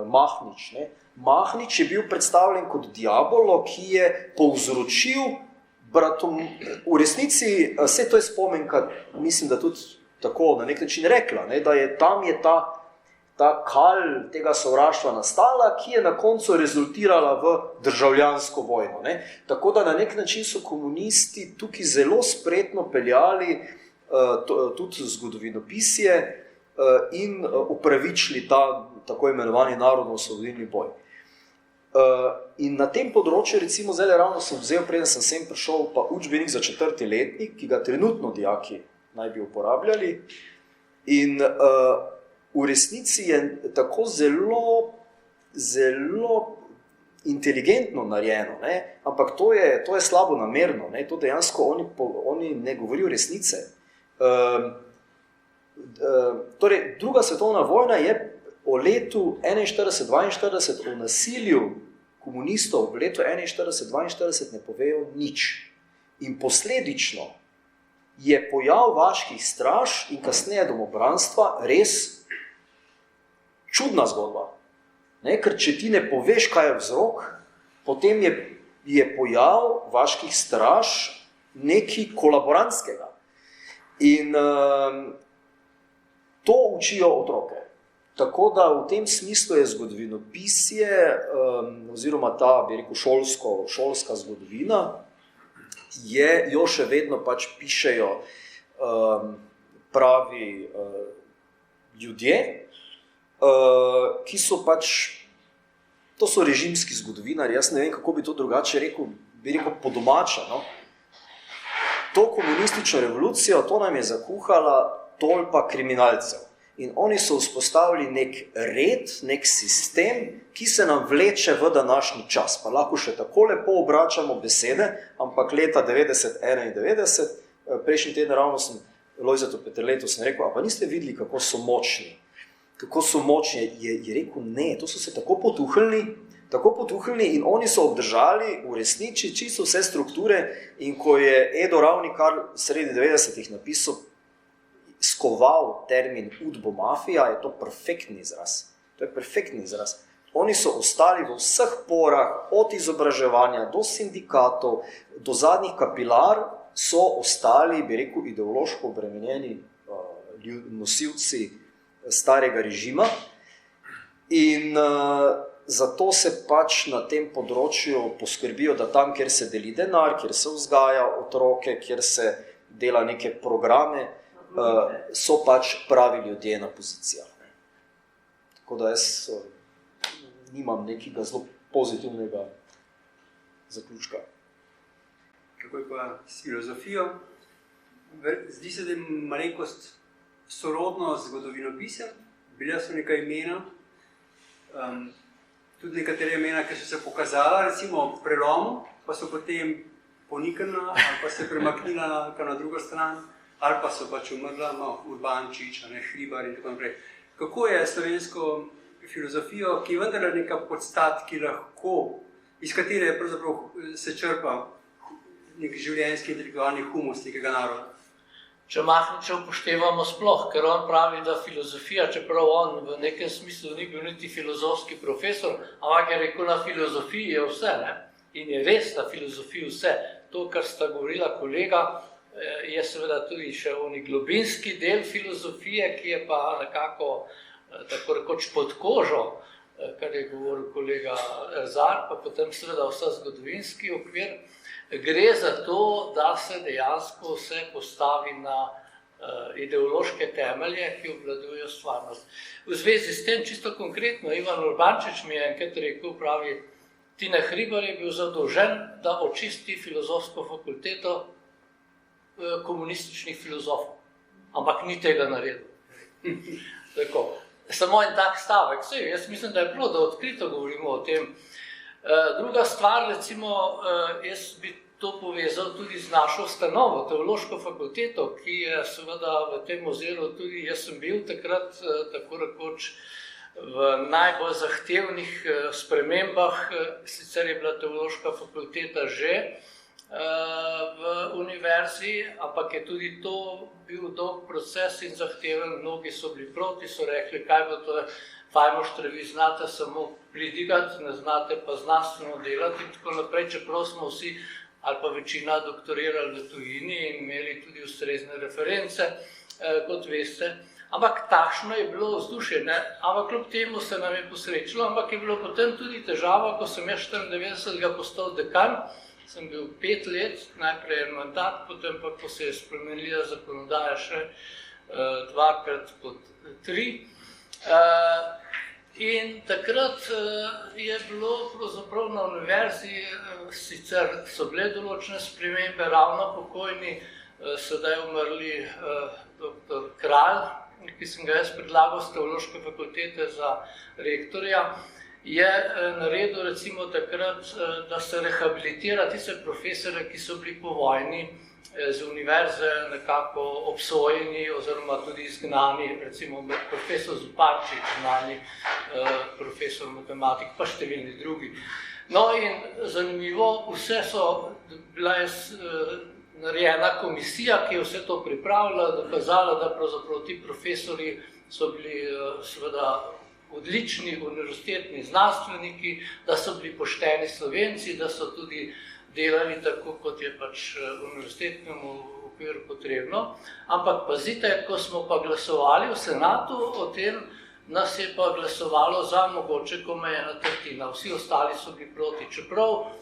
Mahnič. Ne? Mahnič je bil predstavljen kot diabolo, ki je povzročil bratom, v resnici, vse to je spomenka, mislim, da tudi tako na nek način rekla, ne? Da je tam ta kal tega sovraštva nastala, ki je na koncu rezultirala v državljansko vojno. Ne? Tako da na nek način so komunisti tukaj zelo spretno peljali tudi zgodovinopisje in upravičili ta tako imenovani narodno-osvobodilni boj. In na tem področju, recimo zdaj ravno sem vzel, preden sem sem prišel, pa učbenik za 4. letnik, ki ga trenutno dijaki naj bi uporabljali. In v resnici je tako zelo inteligentno narejeno, ne? Ampak to je slabo namerno, ne? To dejansko oni ne govorijo resnice. Torej, druga svetovna vojna je o letu 1941-1942, o nasilju komunistov v letu 1941-1942 ne povejo nič. In posledično je pojav vaških straž in kasneje domobranstva res čudna zgodba. Ne? Ker če ti ne poveš, kaj je vzrok, potem je pojav vaških straž nekaj kolaborantskega. In to učijo otroke. Tako da v tem smislu je zgodovinopisje, oziroma ta, bi rekel, šolska zgodovina, jo še vedno pač pišejo pravi ljudje, ki so pač, to so režimski zgodovinari, jaz ne vem, kako bi to drugače rekel, bi rekel po domače, no? To komunistično revolucijo, to nam je zakuhala tolpa kriminalcev. In oni so vzpostavili nek red, nek sistem, ki se nam vleče v današnji čas. Pa lahko še tako lepo obračamo besede, ampak leta 90-91, prejšnji teden ravno sem Lojzetu Peterletu sem rekel, a pa niste videli, kako so močni? Kako so močni? Je rekel, ne, to so se tako potuhnili in oni so obdržali v resnici čisto vse strukture in ko je Edo Ravnikar sredi 90-ih napisal, skoval termin udbomafija, je to perfektni izraz. To je perfektni izraz. Oni so ostali v vseh porah, od izobraževanja do sindikatov, do zadnjih kapilar, so ostali, bi rekel, ideološko obremenjeni nosilci starega režima. In zato se pač na tem področju poskrbijo, da tam, kjer se deli denar, kjer se vzgaja otroke, kjer se dela neke programe, so pač pravi ljudje na pozicijah. Tako da jaz nimam nekega zelo pozitivnega zaključka. Kako je pa s filozofijo? Zdi se, da je malenkost sorodno z zgodovinopisem. Bila so neka imena, tudi nekatere imena, ki so se pokazala, recimo prelomu, pa so potem poniknila ali pa se premaknila na drugo stran, ali pa so pač umrla, Urbančič, Hribar in tako naprej. Kako je slovensko filozofijo, ki je vendar neka podstat, ki lahko, iz katere pravzaprav se črpa nek življenjski intelektualni humus nekega naroda? Če Mahniča upoštevamo sploh, ker on pravi, da filozofija, čeprav on v nekem smislu ni bil niti filozofski profesor, ampak je rekel, na filozofiji je vse, ne? In je res na filozofiji vse. To, kar sta govorila kolega, je seveda tudi še oni globinski del filozofije, ki je pa nekako tako rekoč pod kožo, kar je govoril kolega Erzar, pa potem seveda vsa zgodovinski okvir. Gre za to, da se dejansko vse postavi na ideološke temelje, ki obvladujejo stvarnost. V zvezi s tem, čisto konkretno, Ivan Urbančič mi je enkrat rekel, pravi, Tine Hribar je bil zadolžen, da očisti filozofsko fakulteto komunističnih filozofov, ampak ni tega naredil. Tako. Samo en tak stavek. Jaz mislim, da je prav, da odkrito govorimo o tem. Druga stvar, recimo, jaz bi to povezal tudi z našo ustanovo, teološko fakulteto, ki je seveda v tem oziru tudi, jaz sem bil takrat tako rekoč v najbolj zahtevnih spremembah, sicer je bila teološka fakulteta že v univerzi, ampak je tudi to bil dolg proces in zahteven, mnogi so bili proti, so rekli, kaj bo to, Fajmošter, vi znate samo pridigati, ne znate pa znanstveno delati in tako naprej, čeprav smo vsi ali pa večina doktorirali v tujini in imeli tudi ustrezne reference, kot veste. Ampak takšno je bilo vzdušje, ne? Ampak kljub temu se nam je posrečilo, ampak je bilo potem tudi težava, ko sem jaz 94. postal dekan, sem bil 5 let, najprej en mandat, potem pa, ko se je spremenila zakonodaja še 2krat pod 3. In takrat je bilo pravzaprav na univerzi, sicer so bile določene spremembe, ravno pokojni, sedaj umrli dr. Kralj, ki sem ga jaz predlagal z teološke fakultete za rektorja, je naredil recimo takrat, da se rehabilitira tiste profesore, ki so bili po vojni z univerze nekako obsojeni oziroma tudi izgnani, recimo profesor Zupančič, znani profesor matematik, pa številni drugi. No in zanimivo, vse so bila narejena komisija, ki je vse to pripravila, dokazala, da pravzaprav ti profesori so bili seveda odlični univerzitetni znanstveniki, da so bili pošteni Slovenci, da so tudi delali tako, kot je pač univerzitetnemu okviru potrebno. Ampak pazite, ko smo pa glasovali v senatu o tem, nas je pa glasovalo za mogoče komaj 1/3, vsi ostali so bili proti. Čeprav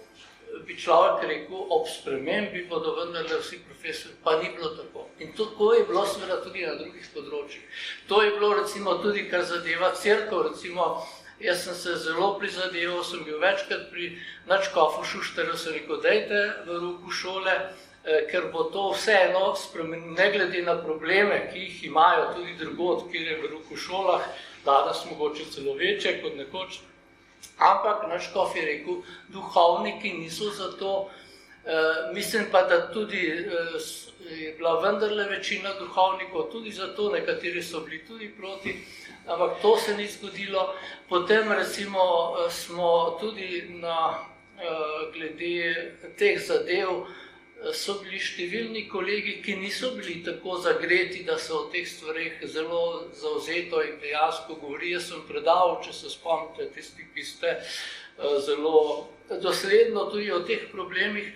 bi človek rekel, ob spremembi bodo vendarle vsi profesori, pa ni bilo tako. In tako je bilo seveda tudi na drugih področjih. To je bilo recimo tudi, kar zadeva cerkev, recimo, jaz sem se zelo prizadeval, sem bil večkrat pri nadškofu Šuštarju, sem rekel, dajte v roku šole ker bo to vseeno, ne glede na probleme, ki jih imajo tudi drugod, kjer je v šolah, danes mogoče celo večje kot nekoč, ampak naš škof je rekel, duhovniki niso za to, mislim pa, da tudi je bila vendarle večina duhovnikov tudi za to, nekateri so bili tudi proti, ampak to se ni zgodilo. Potem recimo smo tudi glede teh zadev so bili številni kolegi, ki niso bili tako zagreti, da so o teh stvareh zelo zavzeto in dejansko govori. Jaz sem predaval, če se spomnite, tisti, ki ste zelo dosledno tudi o teh problemih.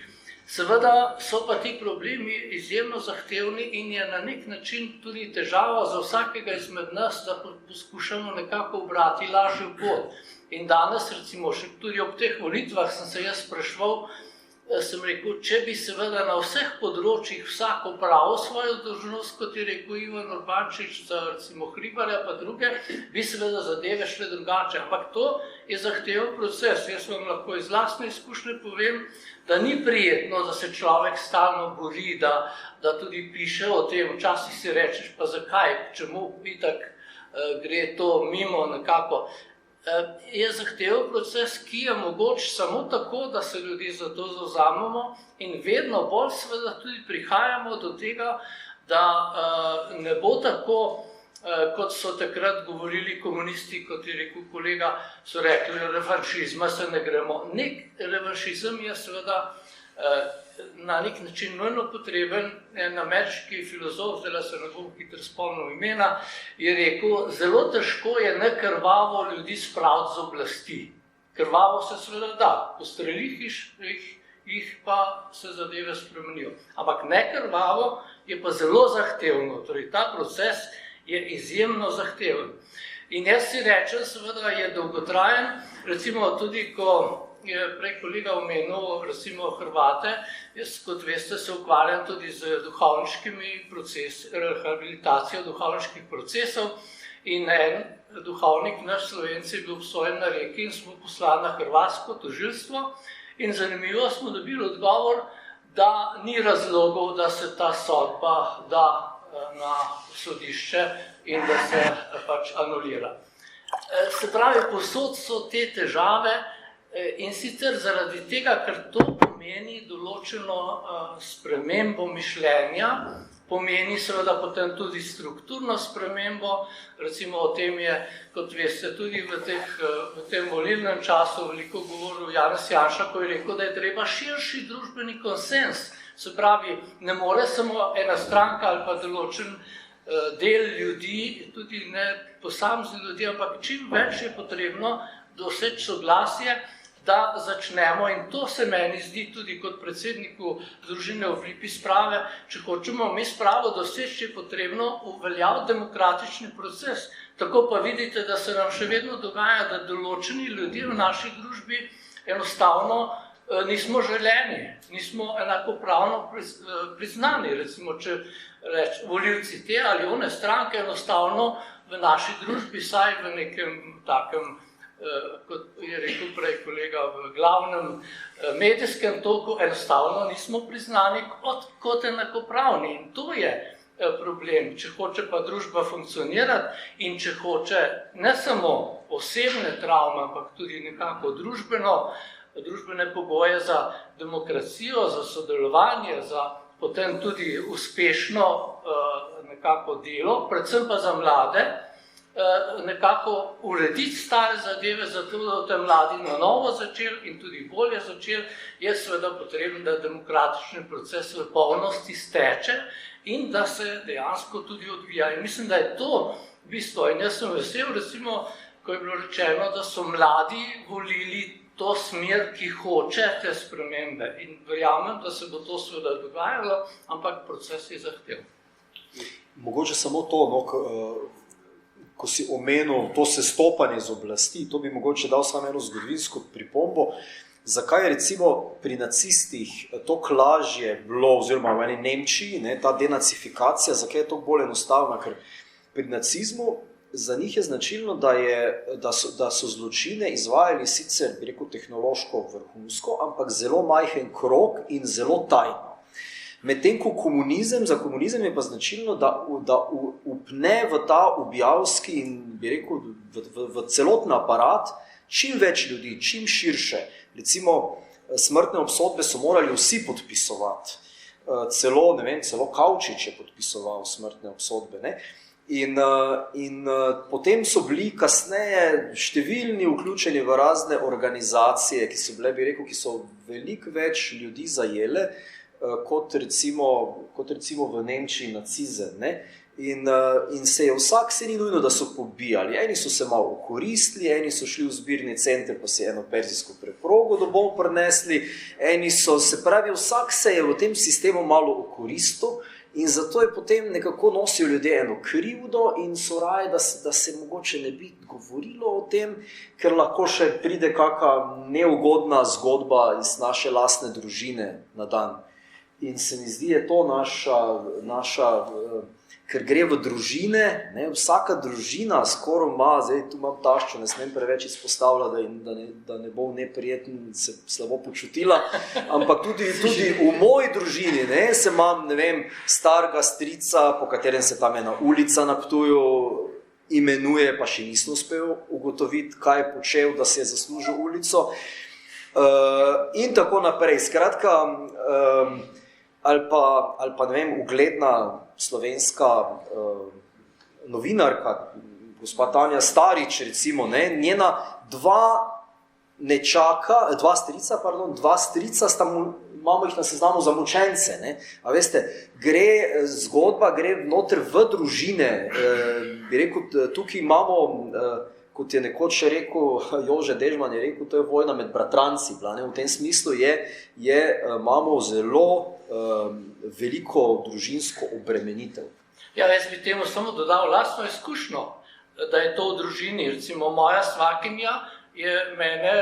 Seveda so pa ti problemi izjemno zahtevni in je na nek način tudi težava za vsakega izmed nas, da poskušamo nekako obrati lažjo pot. In danes, recimo, še tudi ob teh volitvah sem se jaz spraševal, sem rekel, če bi seveda na vseh področjih vsak opravil svojo dolžnost, kot je rekel Ivan Urbančič za recimo Hribarja pa druge, bi seveda zadeve šle drugače. Ampak to je zahteven proces. Jaz vam lahko iz lastne izkušnje povem, da ni prijetno, da se človek stalno bori, da tudi piše o tem. Včasih si rečeš, pa zakaj, čemu itak gre to mimo nekako. Je zahteven proces, ki je mogoč samo tako, da se ljudi za to zavzamemo in vedno bolj seveda tudi prihajamo do tega, da ne bo tako, kot so takrat govorili komunisti, kot je rekel kolega, so rekli, revanšizma se ne gremo. Revanšizem je seveda na nek način nujno potreben. En ameriški filozof, zdaj se ne bom hitro spomnil imena, je rekel, zelo težko je nekrvavo ljudi spraviti z oblasti. Krvavo se seveda da, postreliš jih pa se zadeve spremenijo. Ampak nekrvavo je pa zelo zahtevno, torej ta proces je izjemno zahteven. In jaz si rečem, seveda je dolgotrajen, recimo tudi, ko je prej kolega omenil, recimo Hrvate, jaz, kot veste, se ukvarjam tudi z duhovniškimi procesi, rehabilitacijo duhovniških procesov in en duhovnik, naš Slovenci, je bil obsojen na Reki in smo poslali na hrvatsko tožilstvo in zanimivo smo dobili odgovor, da ni razlogov, da se ta sodba da na sodišče in da se pač anulira. Se pravi, povsod so te težave in sicer zaradi tega, ker to pomeni določeno spremembo mišljenja, pomeni seveda potem tudi strukturno spremembo, recimo o tem je, kot veste, tudi v tem volilnem času veliko govoril Janez Janša, ko je rekel, da je treba širši družbeni konsens. Se pravi, ne more samo ena stranka ali pa določen del ljudi, tudi ne posamezni ljudje, ampak čim več je potrebno doseči soglasje, da začnemo, in to se meni zdi tudi kot predsedniku Združenja v Lipi sprave, če hočemo mi spravo doseči, je potrebno uveljaviti demokratični proces. Tako pa vidite, da se nam še vedno dogaja, da določeni ljudje v naši družbi enostavno nismo želeni, nismo enakopravno priznani. Recimo, če volivci te ali one stranke enostavno v naši družbi, saj v nekem takem, kot je rekel prej kolega, v glavnem medijskem toku enostavno nismo priznani kot enakopravni. In to je problem, če hoče pa družba funkcionirati in če hoče ne samo osebne travme, ampak tudi nekako družbene pogoje za demokracijo, za sodelovanje, za potem tudi uspešno nekako delo, predvsem pa za mlade, nekako urediti stare zadeve, zato da te mladi na novo začeli in tudi bolje začeli, je seveda potrebno, da demokratični proces v polnosti steče in da se dejansko tudi odvija. In mislim, da je to bistvo. In jaz sem vesel, recimo, ko je bilo rečeno, da so mladi volili to smer, ki hoče te spremembe. In verjamem, da se bo to seveda dogajalo, ampak proces je zahteven. Mogoče samo to, ko si omenil to sestopanje z oblasti, to bi mogoče dal samo eno zgodovinsko pripombo. Zakaj je recimo pri nacistih toliko lažje bilo, oziroma v eni Nemčiji, ta denacifikacija, zakaj je to bolj enostavna? Ker pri nacizmu za njih je značilno, da so zločine izvajali sicer, bi rekel, tehnološko vrhunsko, ampak zelo majhen krog in zelo tajno. Medtem ko za komunizem je pa značilno, da upne v ta objavski in bi rekel v celoten aparat čim več ljudi, čim širše. Recimo, smrtne obsodbe so morali vsi podpisovati. Celo Kavčič je podpisoval smrtne obsodbe. Ne? In potem so bili kasneje številni vključeni v razne organizacije, ki so bile, bi rekel, ki so veliko več ljudi zajele, kot recimo v Nemčiji nacizem. Ne? In se je vsak, se ni nujno, da so pobijali. Eni so se malo okoristili, eni so šli v zbirni center, pa si eno perzijsko preprogo domov prinesli, eni so, se pravi, vsak se je v tem sistemu malo okoristil in zato je potem nekako nosil ljudje eno krivdo in so raje, da se mogoče ne bi govorilo o tem, ker lahko še pride kakšna neugodna zgodba iz naše lastne družine na dan. In se mi zdi, je to naša ker gre v družine, ne, vsaka družina skoraj ima, zdaj tu imam taščo, ne smem preveč izpostavljati, da ne bo neprijeten se slabo počutila, ampak tudi v moji družini, ne, se imam, ne vem, starega strica, po katerem se tam ena ulica na Ptuju imenuje, pa še nisem uspel ugotoviti, kaj je počel, da si je zaslužil ulico. In tako naprej. Skratka, ali pa ne vem, ugledna slovenska novinarka, gospa Tanja Starič, recimo, ne, njena dva strica imamo jih na seznamu za mučence. Ne. A veste, zgodba gre noter v družine, bi rekel, tukaj imamo, kot je nekoč rekel Jože Dežman, je rekel, to je vojna med bratranci. Ne. V tem smislu imamo zelo veliko družinsko obremenitev. Ja, jaz bi temu samo dodal lastno izkušnjo, da je to v družini. Recimo, moja svakinja je mene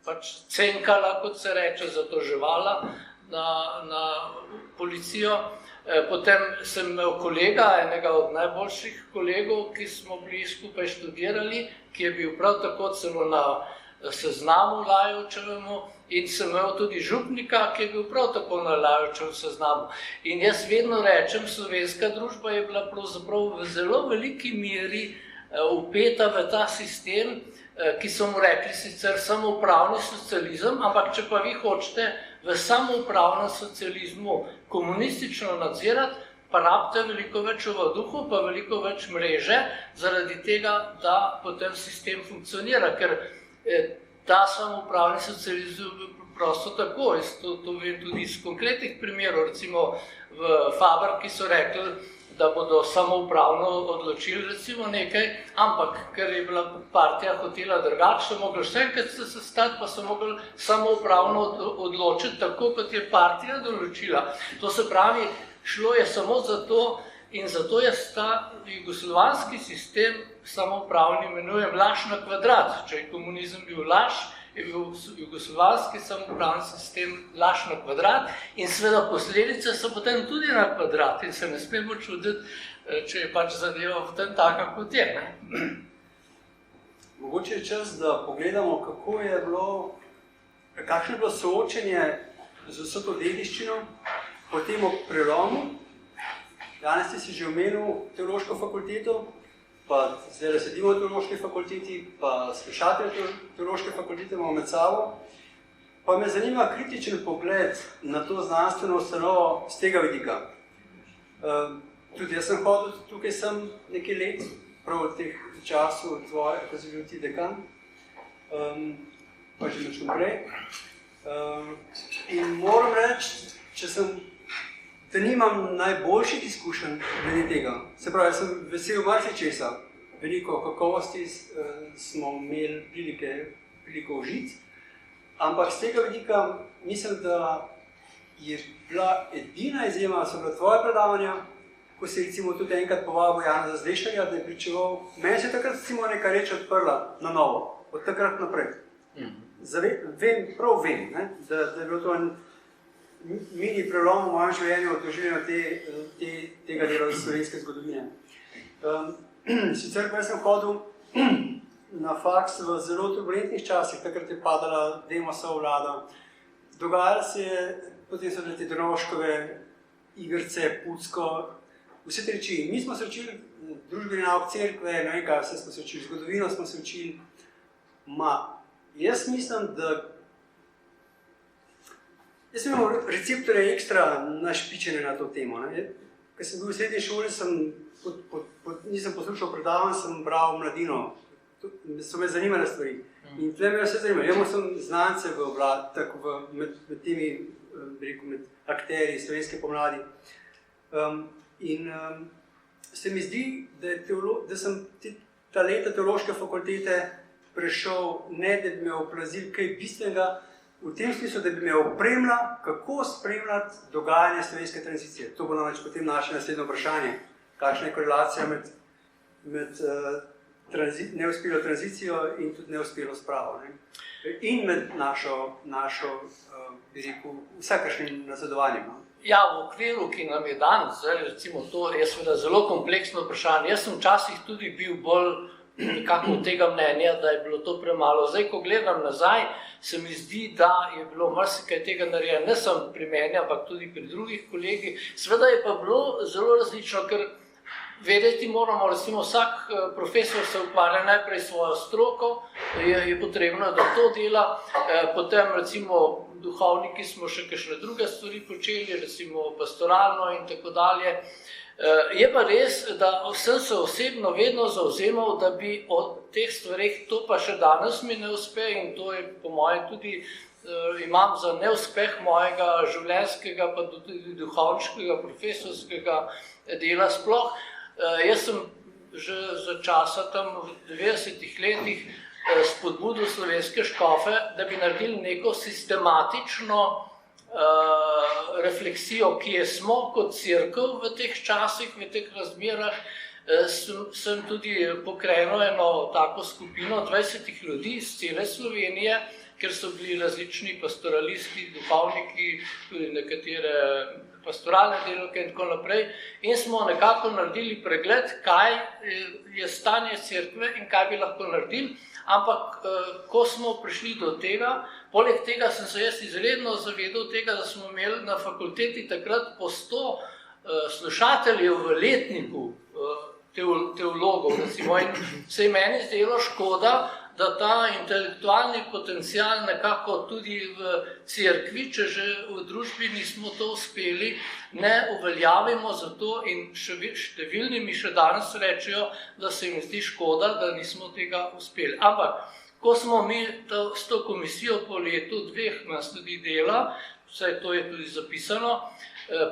pač cenkala, kot se reče, zatoževala na policijo. Potem sem imel kolega, enega od najboljših kolegov, ki smo bili skupaj študirali, ki je bil prav tako celo na seznamu Lajovčevemu, in sem imel tudi župnika, ki je bil prav tako na Lajovčevem seznamu. In jaz vedno rečem, slovenska družba je bila pravzaprav v zelo veliki meri vpeta v ta sistem, ki so mu rekli sicer samoupravni socializem, ampak če pa vi hočete v samoupravnem socializmu komunistično nadzirati, pa rabite veliko več ovaduhov, pa veliko več mreže, zaradi tega, da potem sistem funkcionira, ker ta samoupravni socializem je prosto tako. Jaz to vem tudi iz konkretnih primerov, recimo v Fabriki so rekli, da bodo samoupravno odločili recimo nekaj, ampak ker je bila partija hotela drugače, so mogli še enkrat se sestati, pa so mogli samoupravno odločiti tako, kot je partija določila. To se pravi, šlo je samo za to, in zato je ta jugoslovanski sistem samoupravni imenujem laž na kvadrat. Če je komunizem bil laž, je bil jugoslovanski samoupravni sistem laž na kvadrat in seveda posledice so potem tudi na kvadrat in se ne smemo čuditi, če je pač zadeva v tem taka, kot je. Ne? Mogoče je čas, da pogledamo, kakšno je bilo soočenje z vso to dediščino po tem prelomu. Danes si že omenil teološko fakulteto, pa zdaj sedimo v teološki fakulteti, pa slušatelj teološke fakultete imamo med sabo. Pa me zanima kritičen pogled na to znanstveno ustanovo z tega vidika. Tudi jaz sem hodil, tukaj sem nekaj let, prav v teh času tvoje, ko si bil ti dekan, pa že nič naprej. In moram reči, da nimam najboljših izkušenj glede tega. Se pravi, jaz sem vesel marsičesa. Veliko kakovosti smo imeli priliko užiti, ampak z tega vidika mislim, da je bila edina izjema, so bila tvoja predavanja, ko si recimo tudi enkrat povabil Janeza Zdešarja, da je pričeval. Meni se takrat recimo neka reč odprla na novo, od takrat naprej. Prav vem, ne, da je bilo to en mini prelom v mojem življenju v doživljenju tega dela slovenske zgodovine. Sicer pa sem hodil na faks v zelo turbulentnih časih, takrat je padala Demosova vlada. Dogajalo se je potem so te Drnovškove, igrice, Pucko, vse te reči. Mi smo se učili družbeni nauk cerkve, ne vem kaj, vse smo se učili, zgodovino smo se učili. Jaz mislim, da jaz sem imel receptore ekstra našpičene na to temo. Ko sem bil v srednji šoli, nisem poslušal predavanj, sem bral Mladino. So me zanimale stvari. In tle me vse zanimalo. Jaz sem znance med temi, med akterji slovenske pomladi. Se mi zdi, da sem ta leta teološke fakultete prešel, ne da bi me oplazil kaj bistvenega, v tem smislu, da bi me opremila, kako spremljati dogajanje slovenske tranzicije. To bo namreč potem naše naslednje vprašanje, kakšna je korelacija med neuspelo tranzicijo in tudi neuspelo spravo. In med našo bi rekel, vsakršnim nazadovanjem. Ja, v okviru, ki nam je danes, recimo to je seveda zelo kompleksno vprašanje. Jaz sem včasih tudi bil bolj nekako tega mnenja, da je bilo to premalo. Zdaj, ko gledam nazaj, se mi zdi, da je bilo marsikaj tega narejeno, ne samo pri meni, ampak tudi pri drugih kolegih. Seveda je pa bilo zelo različno, ker vedeti moramo, recimo vsak profesor se ukvarja najprej svojo stroko, je potrebno, da to dela, potem recimo duhovniki smo še kakšne druge stvari počeli, recimo pastoralno in tako dalje. Je pa res, da sem se osebno vedno zavzemal, da bi o teh stvareh, to pa še danes mi ne uspe in to je po mojem tudi, imam za neuspeh mojega življenjskega, pa tudi duhovniškega, profesorskega dela sploh. Jaz sem že za časa tam v 90-ih letih spodbudil slovenske škofe, da bi naredili neko sistematično refleksijo, ki je smo kot cerkev v teh časih, v teh razmerah. Sem tudi pokrenil eno tako skupino 20 ljudi iz cele Slovenije, ker so bili različni pastoralisti, duhovniki, tudi nekatere pastoralne delavke in tako naprej. In smo nekako naredili pregled, kaj je stanje cerkve in kaj bi lahko naredili. Ampak, ko smo prišli do tega, poleg tega sem se jaz izredno zavedal tega, da smo imeli na fakulteti takrat po 100 slušateljev v letniku teologov, recimo, in se je meni zdelo škoda, da ta intelektualni potencial nekako tudi v cerkvi, če že v družbi nismo to uspeli, ne uveljavimo zato in številni mi še danes rečejo, da se jim zdi škoda, da nismo tega uspeli. Ampak, ko smo mi s to komisijo po letu 2 nas tudi dela, vsaj to je tudi zapisano,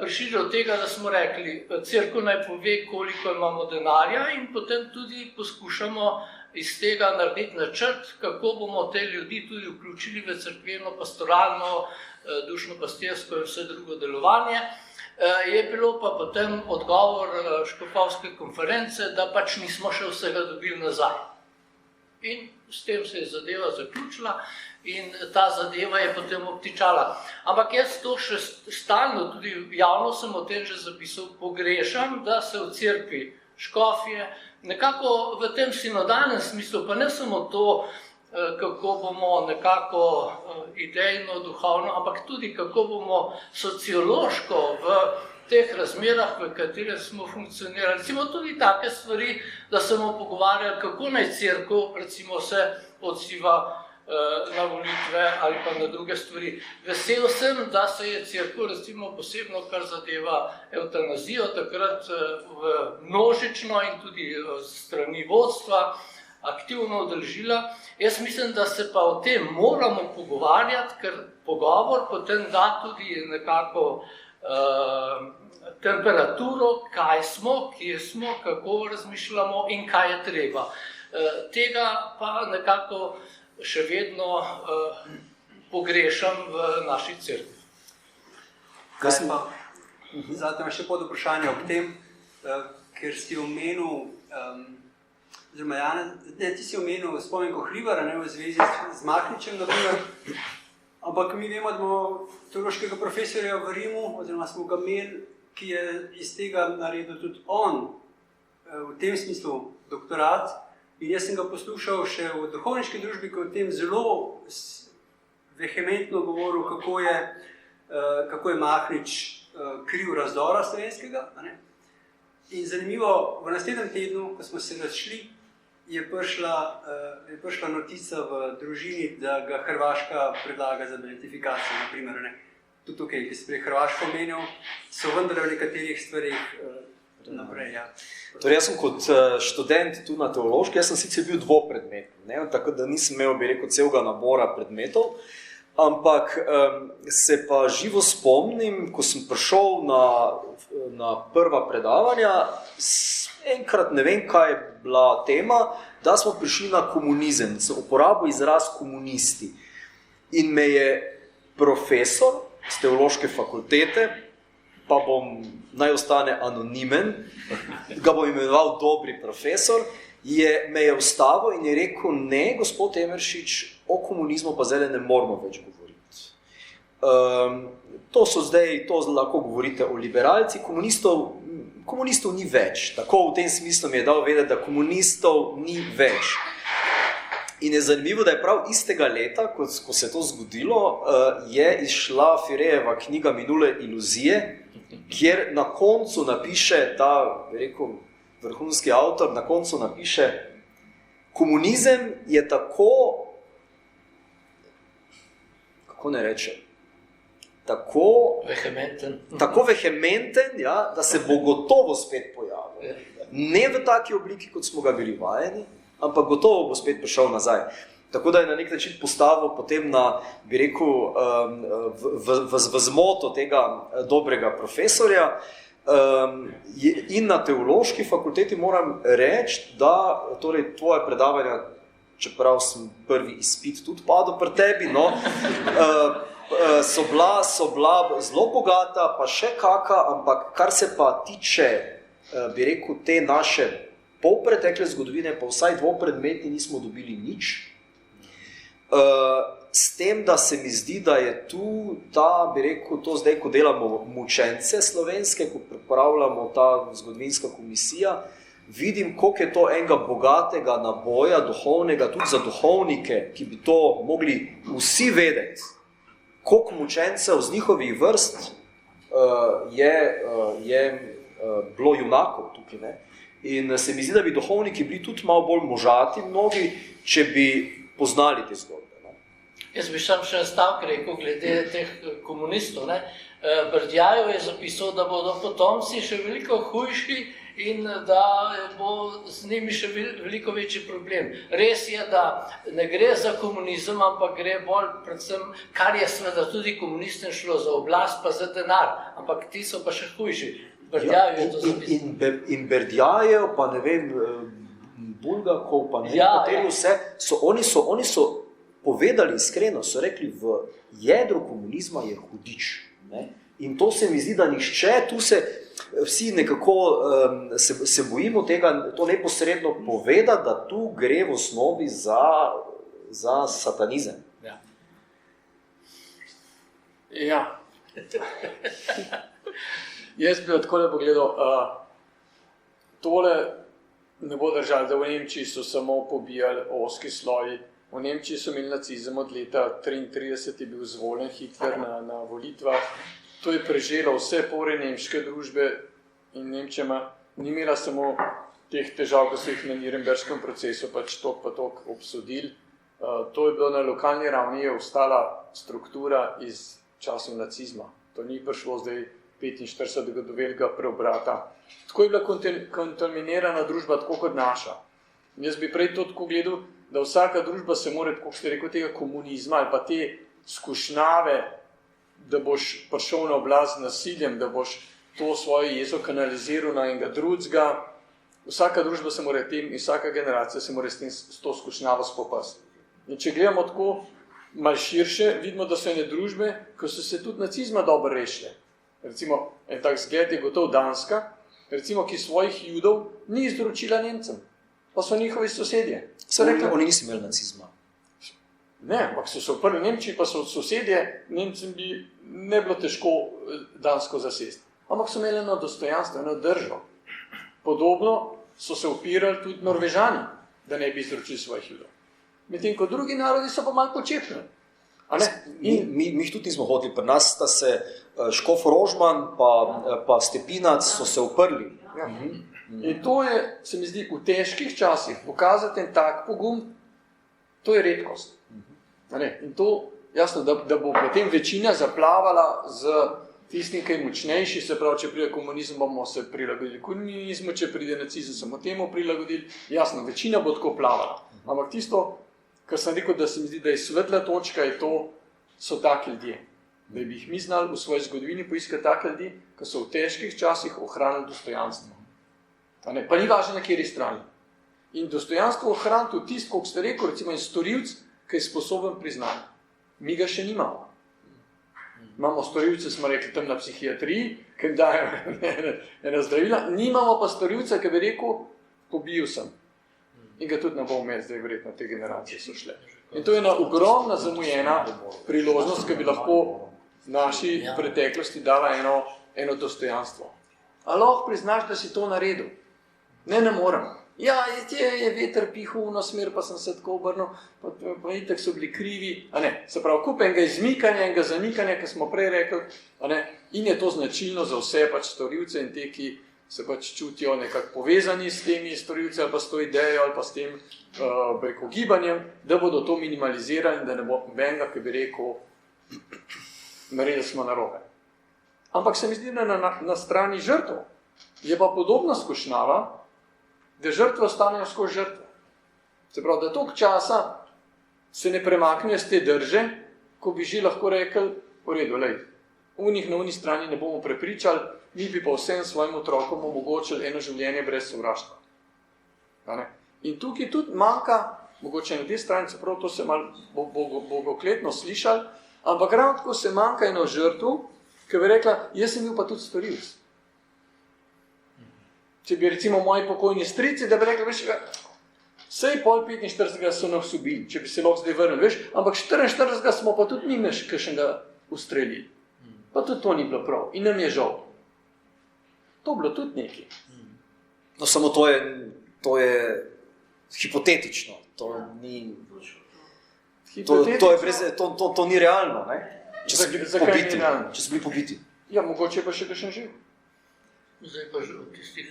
prišli do tega, da smo rekli, cerkev naj pove, koliko imamo denarja in potem tudi poskušamo iz tega narediti načrt, kako bomo te ljudi tudi vključili v cerkveno, pastoralno, dušno-pastirsko in vse drugo delovanje. Je bilo pa potem odgovor škofovske konference, da pač nismo še vsega dobili nazaj. In s tem se je zadeva zaključila in ta zadeva je potem obtičala. Ampak jaz to še stalno, tudi javno sem o tem že zapisal, pogrešam, da se v cerkvi škofje, nekako v tem sinodalnem smislu, pa ne samo to, kako bomo nekako idejno, duhovno, ampak tudi kako bomo sociološko v teh razmerah, v katerih smo funkcionirali. Recimo tudi take stvari, da se bomo pogovarjali, kako naj cerkev recimo se odziva na volitve ali pa na druge stvari. Vesel sem, da se je cerkev recimo posebno, kar zadeva evtanazijo, takrat v množično in tudi strani vodstva aktivno udeležila. Jaz mislim, da se pa o tem moramo pogovarjati, ker pogovor potem da tudi nekako temperaturo, kaj smo, kje smo, kako razmišljamo in kaj je treba. Tega pa nekako še vedno pogrešam v naši cerkvi. Zdaj še pod vprašanje ob tem, ker si omenil, ti si omenil Spomenko Hribara, v zvezi z Mahničem, ampak mi vemo, da imamo teološkega profesorja v Rimu, oziroma smo ga imeli, ki je iz tega naredil tudi on, v tem smislu doktorat. In jaz sem ga poslušal še v duhovniški družbi, ko je o tem zelo vehementno govoril, kako je kako je Mahnič kriv razdora slovenskega. A ne? In zanimivo, v naslednjem tednu, ko smo se razšli, je prišla notica v družini, da ga Hrvaška predlaga za beatifikacijo, naprimer. Ne? Tudi tukaj, ki si prej Hrvaško omenil, so vendar v nekaterih stvarih naprej. Ja. Torej, jaz sem kot študent tu na teološki, jaz sem sicer bil dvopredmetni, tako da nisem imel, bi rekel, celega nabora predmetov, ampak se pa živo spomnim, ko sem prišel na prva predavanja, enkrat ne vem, kaj je bila tema, da smo prišli na komunizem, sem uporabil izraz komunisti. In me je profesor z teološke fakultete, pa naj ostane anonimen, ga bom imenoval dobri profesor, me je ustavil in je rekel, ne, gospod Emeršič, o komunizmu pa zdaj ne moramo več govoriti. To lahko govorite o liberalci, komunistov ni več. Tako v tem smislu mi je dal vedeti, da komunistov ni več. In je zanimivo, da je prav istega leta, ko se je to zgodilo, je izšla Firejeva knjiga Minule iluzije, kjer na koncu napiše ta, rekel, vrhunski avtor, na koncu napiše, komunizem je tako, kako ne reče, tako vehementen, ja, da se bo gotovo spet pojavil. Ne v taki obliki, kot smo ga bili vajeni, ampak gotovo bo spet prišel nazaj. Tako da je na nek način postavil potem na, bi rekel, v zmoto tega dobrega profesorja. In na teološki fakulteti moram reči, da torej tvoje predavanja, čeprav sem prvi izpit tudi padel pri tebi, no, so bila zelo bogata, pa še kaka, ampak kar se pa tiče, bi rekel, te naše polpretekle zgodovine, pa vsaj dvopredmetni nismo dobili nič. S tem, da se mi zdi, da je tu ta, bi rekel, to zdaj, ko delamo mučence slovenske, ko pripravljamo ta zgodovinska komisija, vidim, koliko je to enega bogatega naboja, duhovnega, tudi za duhovnike, ki bi to mogli vsi vedeti, koliko mučencev z njihovih vrst je bilo junakov tukaj, ne? In se mi zdi, da bi duhovniki bili tudi malo bolj možati mnogi, če bi poznali te zgodbe. Ne? Jaz bi sam še en stavek rekel glede teh komunistov. Brdjajev je zapisal, da bodo potomci še veliko hujši in da bo z njimi še veliko večji problem. Res je, da ne gre za komunizem, ampak gre bolj predvsem, kar je seveda tudi komunistom šlo, za oblast pa za denar, ampak ti so pa še hujši. Brdjajev je to zapisal. In Berdjajev, pa ne vem, Bulgakov, pa ne vem, vse, oni so povedali iskreno, so rekli, v jedru komunizma je hudič. Ne? In to se mi zdi, da nihče, tu se vsi nekako se bojimo tega, to neposredno povedati, da tu gre v osnovi za satanizem. Ja. Jaz bi odkole pogledal, tole ne bo držalo, da v Nemčiji so samo pobijali ozki sloji. V Nemčiji so imeli nacizem od leta 1933, je bil izvoljen Hitler na volitvah. To je preželo vse pore nemške družbe in Nemčija ni imela samo teh težav, ko so jih na Nürnbergskem procesu pač tok obsodili. To je bilo na lokalni ravni, je ostala struktura iz časov nacizma. To ni prišlo zdaj 45. do velikega preobrata. Tako je bila kontaminirana družba, tako kot naša. Jaz bi prej to tako gledal, da vsaka družba se mora, kako ste rekel, tega komunizma ali pa te skušnjave, da boš prišel na oblast z nasiljem, da boš to svojo jezo kanaliziral na enega drugega. Vsaka družba se mora tem in vsaka generacija se mora s to skušnjavo spopasti. In če gledamo tako malo širše, vidimo, da so ene družbe, ko so se tudi nacizma dobro rešile. Recimo, en tak zgled je gotov Danska, recimo, ki svojih Judov ni izročila Nemcem, pa so njihovi sosedje. Oni niso imeli nacizma. Ne, ampak so se uprli Nemčiji, pa so sosedje, Nemcem bi ne bilo težko Dansko zasesti. Ampak so imeli eno dostojanstvo, eno držo. Podobno so se upirali tudi Norvežani, da ne bi izročili svojih Judov. Medtem ko drugi narodi so pa malo počepnili. A ne? Mi jih tudi nismo hodili, pri nas sta se Škof Rožman pa Stepinac so se uprli. Ja. In to je, se mi zdi, v težkih časih pokazati en tak pogum, to je redkost. A ne? In to, jasno, da bo potem večina zaplavala z tistim, ki je močnejši, se pravi, če pride komunizem, bomo se prilagodili komunizmu, če pride nacizem, samo temu prilagodili, jasno, večina bo tako plavala. Ampak tisto, kar sem rekel, da se mi zdi, da je svetla točka, je to, so taki ljudje. Da bi jih mi znali v svoji zgodovini poiskati taki ljudi, ki so v težkih časih ohranili dostojanstvo. Pa ni važno, na kateri strani. In dostojanstvo ohraniti v tisto, kot ste rekel, recimo en storilc, ki je sposoben priznati. Mi ga še nimamo. Imamo storilce, smo rekli, tam na psihiatriji, ki jim dajo ena zdravila, nimamo pa storilca, ki bi rekel, pobil sem. In ga tudi ne bo imel, zdaj verjetno te generacije so šle. In to je ena ogromna zamujena priložnost, ki bi lahko naši preteklosti dala eno dostojanstvo. A lahko priznaš, da si to naredil? Ne morem. Ja, je veter pihal v smer, pa sem se tako obrnil, pa itak so bili krivi. Se pravi, kup enega izmikanja, enega zanikanja, ki smo prej rekli, in je to značilno za vse storilce in te, ki se čutijo nekako povezani s temi storilci ali pa s to idejo ali pa s tem gibanjem, da bodo to minimalizirali in da ne bo nobenega, ki bi rekel, naredili smo narobe. Ampak se mi zdi, da na strani žrtev je pa podobna skušnjava, da žrtve ostanejo skozi žrtve. Se pravi, da toliko časa se ne premaknejo z te drže, ko bi že lahko rekli, v redu, unih na uni strani ne bomo prepričali, mi bi pa vsem svojim otrokom omogočili eno življenje brez sovraštva. In tukaj tudi manjka, mogoče na tej strani, čeprav to se malo bogokletno slišali, ampak ravno tako se manjka eno žrtvu, ki bi rekla, jaz sem bil pa tudi storilc. Če bi recimo moji pokojni strici, da bi rekli, veš, sej pol 45 so nas ubili, če bi se lahko zdaj vrnili, veš, ampak 44 smo pa tudi mi kakšnega ustrelili. Pa tudi to ni bilo prav in nam je žal. To bilo tudi nekaj. No, samo to je hipotetično. To ni... To ni realno, ne? Če so bili pobiti. Ja, mogoče pa še kakšen živ. Zdaj pa že od tistih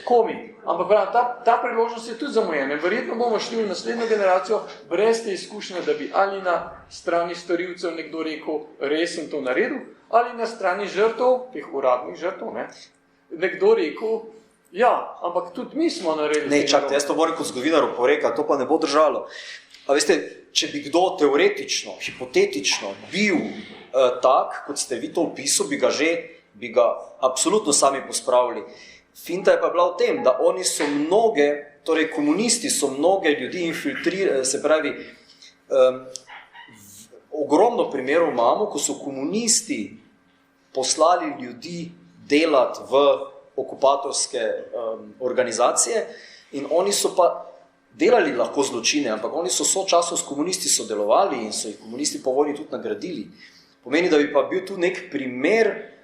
komi. Ampak ta priložnost je tudi zamujena. Verjetno bomo šli v naslednjo generacijo brez te izkušnje, da bi ali na strani storilcev nekdo rekel, res sem to naredil, ali na strani žrtev, teh uradnih žrtev, nekdo rekel, ja, ampak tudi mi smo naredili. Ne, čakajte, jaz to moram kot zgodovinar oporekati, to pa ne bo držalo. A veste, če bi kdo teoretično, hipotetično bil tak, kot ste vi to opisali, bi ga absolutno sami pospravili. Finta je pa bila v tem, da oni so mnoge, torej komunisti so mnoge ljudi infiltrirali, se pravi, ogromno primerov imamo, ko so komunisti poslali ljudi delati v okupatorske organizacije in oni so pa delali lahko zločine, ampak oni so sočasno s komunisti sodelovali in so jih komunisti po vojni tudi nagradili. Pomeni, da bi pa bil tu nek primer,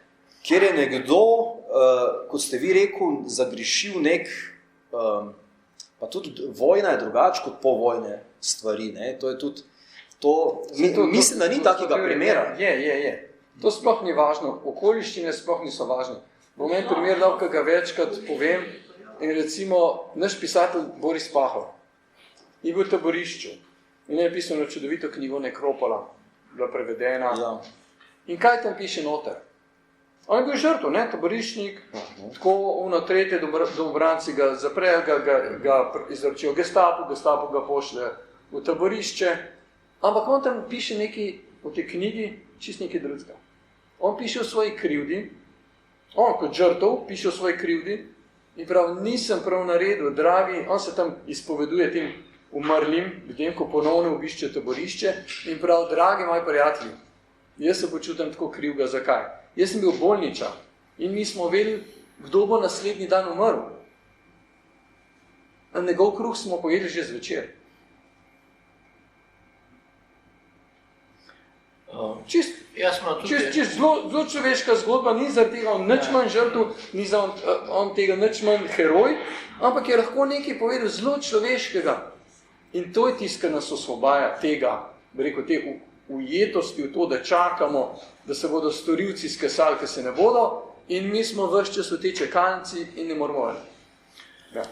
kjer je nekdo, kot ste vi rekel, zagrešil pa tudi vojna je drugače kot povojne stvari, ne? To je tudi, mislim, da ni takega primera. Je. To sploh ni važno, okoliščine sploh niso važne. Bom en primer dal, ki ga večkrat povem, in recimo naš pisatelj Boris Pahor je bil v taborišču in je pisal na čudovito knjigo Nekropola, bila prevedena. Ja. In kaj tam piše noter? On je bil žrtev, taboriščnik, tako tretje domobranci ga zaprejo, ga izročijo Gestapo ga pošlje v taborišče, ampak on tam piše nekaj v tej knjigi, čist nekaj drugega. On piše o svoji krivdi, on kot žrtev piše o svoji krivdi in prav, nisem prav naredil, dragi, on se tam izpoveduje tem umrlim, ljudem, ko ponovno obišče taborišče in prav, dragi moji prijatelji, jaz se počutim tako krivga, zakaj? Jaz sem bil bolničar in mi smo vedeli, kdo bo naslednji dan umrl. Na njegov kruh smo pojedli že zvečer. Čist zelo človeška zgodba, ni zaradi tega on nič manj žrtev, ni za on tega nič manj heroj, ampak je lahko nekaj povedal zelo človeškega. In to je tisto, kar nas osvobaja tega, bi rekel, te ujetosti v to, da čakamo, da se bodo storilci skesali, ki se ne bodo, in mi smo ves čas v te čakalnici in ne moramo več. Ja,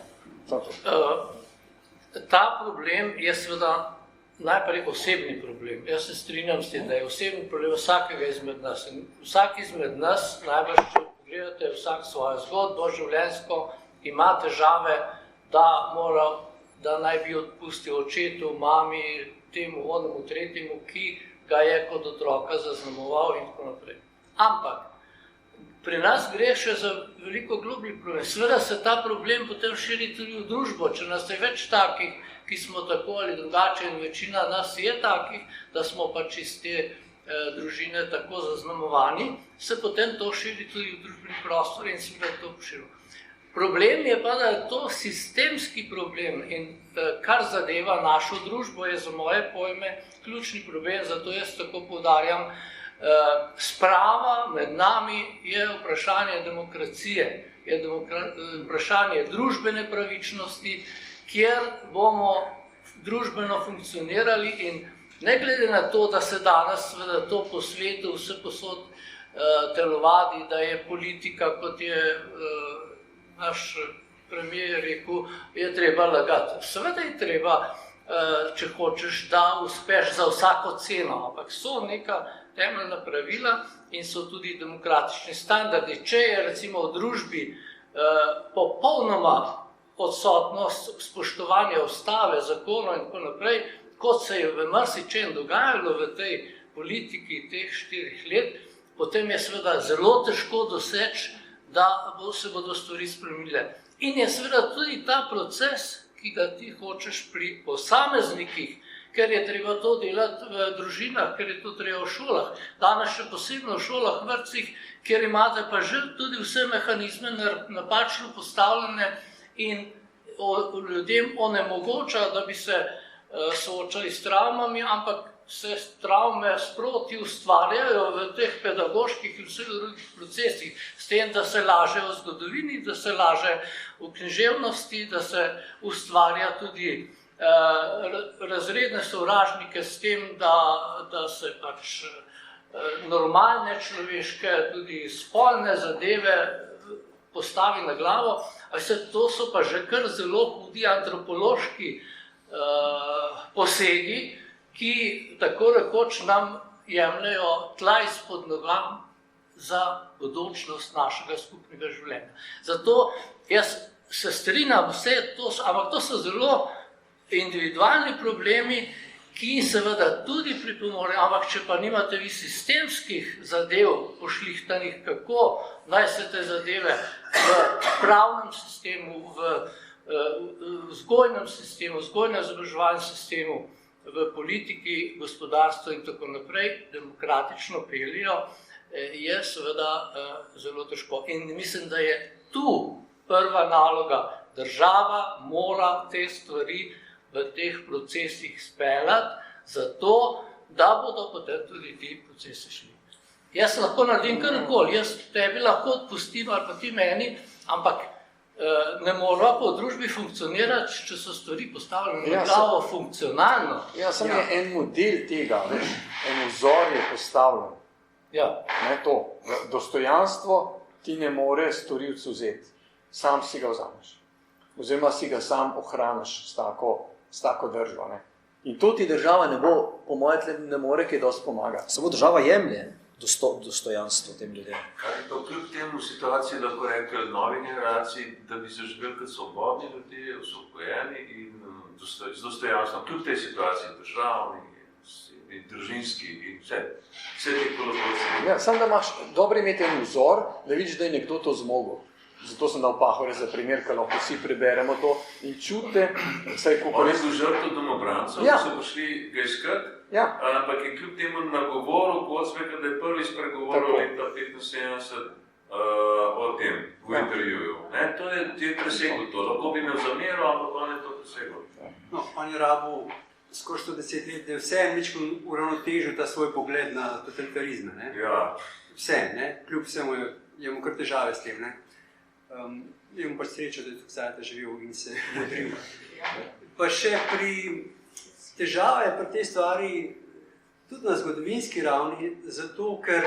ta problem je seveda najprej osebni problem. Jaz se strinjam s tem, da je osebni problem vsakega izmed nas. In vsak izmed nas, najbolj, če pogledate vsak svojo zgodbo, življenjsko, ima težave, da naj bi odpustil očetu, mami, temu, onemu, tretjemu, ki ga je kot otroka zaznamoval in tako naprej. Ampak pri nas gre še za veliko globlji problem. Seveda se ta problem potem širi tudi v družbo, če nas je več takih, ki smo tako ali drugače, in večina nas je takih, da smo pač iz te družine tako zaznamovani, se potem to širi tudi v družbeni prostor in seveda to poširilo. Problem je pa, da je to sistemski problem in kar zadeva našo družbo, je za moje pojme ključni problem, zato jaz tako poudarjam, sprava med nami je vprašanje demokracije, je vprašanje družbene pravičnosti, kjer bomo družbeno funkcionirali in ne glede na to, da se danes to po svetu vse posod telovadi, da je politika, kot je naš premier rekel, je treba lagati. Seveda je treba, če hočeš, da uspeš za vsako ceno, ampak so neka temeljna pravila in so tudi demokratični standardi. Če je recimo v družbi popolnoma odsotnost spoštovanja ustave, zakonov in tako naprej, kot se je v marsičem dogajalo v tej politiki teh 4 let, potem je seveda zelo težko doseči, da se bodo stvari spremenile. In je seveda tudi ta proces, ki ga ti hočeš pri posameznikih, ker je treba to delati v družinah, ker je to treba v šolah. Danes še posebno v šolah, vrtcih, kjer imate pa že tudi vse mehanizme napačno postavljene in ljudem onemogoča, da bi se soočali s travmami, ampak se travme sproti ustvarjajo v teh pedagoških in vseh drugih procesih, s tem, da se laže o zgodovini, da se laže v književnosti, da se ustvarja tudi razredne sovražnike s tem, da se pač normalne človeške, tudi spolne zadeve postavi na glavo. To so pa že kar zelo hudi antropološki posegi, ki tako rekoč nam jemljajo tla izpod nogam za bodočnost našega skupnega življenja. Zato jaz se strinjam vse to, ampak to so zelo individualni problemi, ki seveda tudi pripomorejo, ampak če pa nimate vi sistemskih zadev pošlihtanih, kako naj se te zadeve v pravnem sistemu, v vzgojnem sistemu, vzgojno-izobraževalnem sistemu, v politiki, gospodarstvu in tako naprej demokratično peljejo, je seveda zelo težko. In mislim, da je tu prva naloga. Država mora te stvari v teh procesih speljati, zato da bodo potem tudi ti procesi šli. Jaz lahko naredim karkoli, jaz tebi lahko odpustim ali pa ti meni, ampak ne mora po družbi funkcionirati, če so stvari postavljene na glavo funkcionalno. Ja, samo je en model tega, en vzor je postavljen. Ja. Ne to. Dostojanstvo ti ne more storilcu vzeti. Sam si ga vzameš. Oziroma si ga sam ohraniš s tako držo. Ne? In to ti država ne bo, po mojem, ne more kaj dosti pomagati. Samo država jemlje dostojanstvo tem ljudem. Kaj je to kljub temu situaciji lahko rekli novi generaciji, da bi se živeli kot svobodni ljudje, usvojeni in z dostojanstvom, kljub tej situaciji državni in družinski in vse te kolaboracije. Ja, samo da imaš dobro imeti en vzor, da vidiš, da je nekdo to zmogel. Zato sem dal Pahorja za primer, ker lahko vsi preberemo to in čute, saj kako Oni so žrtev domobrancev, Ja. so prišli ga iskat, Ja. ampak je kljub temu nagovoril Kocbeka, da je prvi spregovoril leta 75 o tem v intervjuju. Ne? To je presegel to, lahko bi imel zamero, ampak on je to presegel. No, on je rabil skoraj 110 let, da je vse uravnotežil ta svoj pogled na totalitarizme. Ne? Ja. Vse, ne? Kljub vsemu je mu kar težave s tem. Ne? Je mu pač srečo, da je tukaj sajta živel in se modril. Pa še pri težave pri tej stvari tudi na zgodovinski ravni, zato ker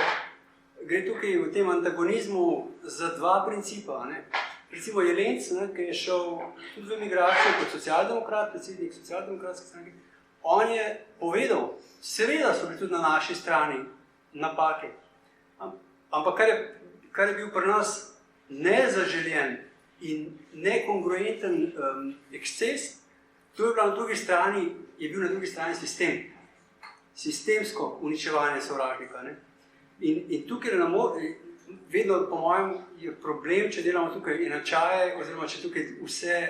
gre tukaj v tem antagonizmu za dva principa. Ne. Recimo Jelenc, ne, ki je šel tudi v emigracijo kot socialdemokrat, predsednik socialdemokratske stranke, on je povedal, seveda so bili tudi na naši strani napake, ampak kar je bil pri nas nezaželjen in nekongruenten eksces, to je bil na drugi strani sistem. Sistemsko uničevanje sovražnika. Ne? In tukaj vedno, po mojem, je problem, če delamo tukaj enačaje, oziroma če tukaj vse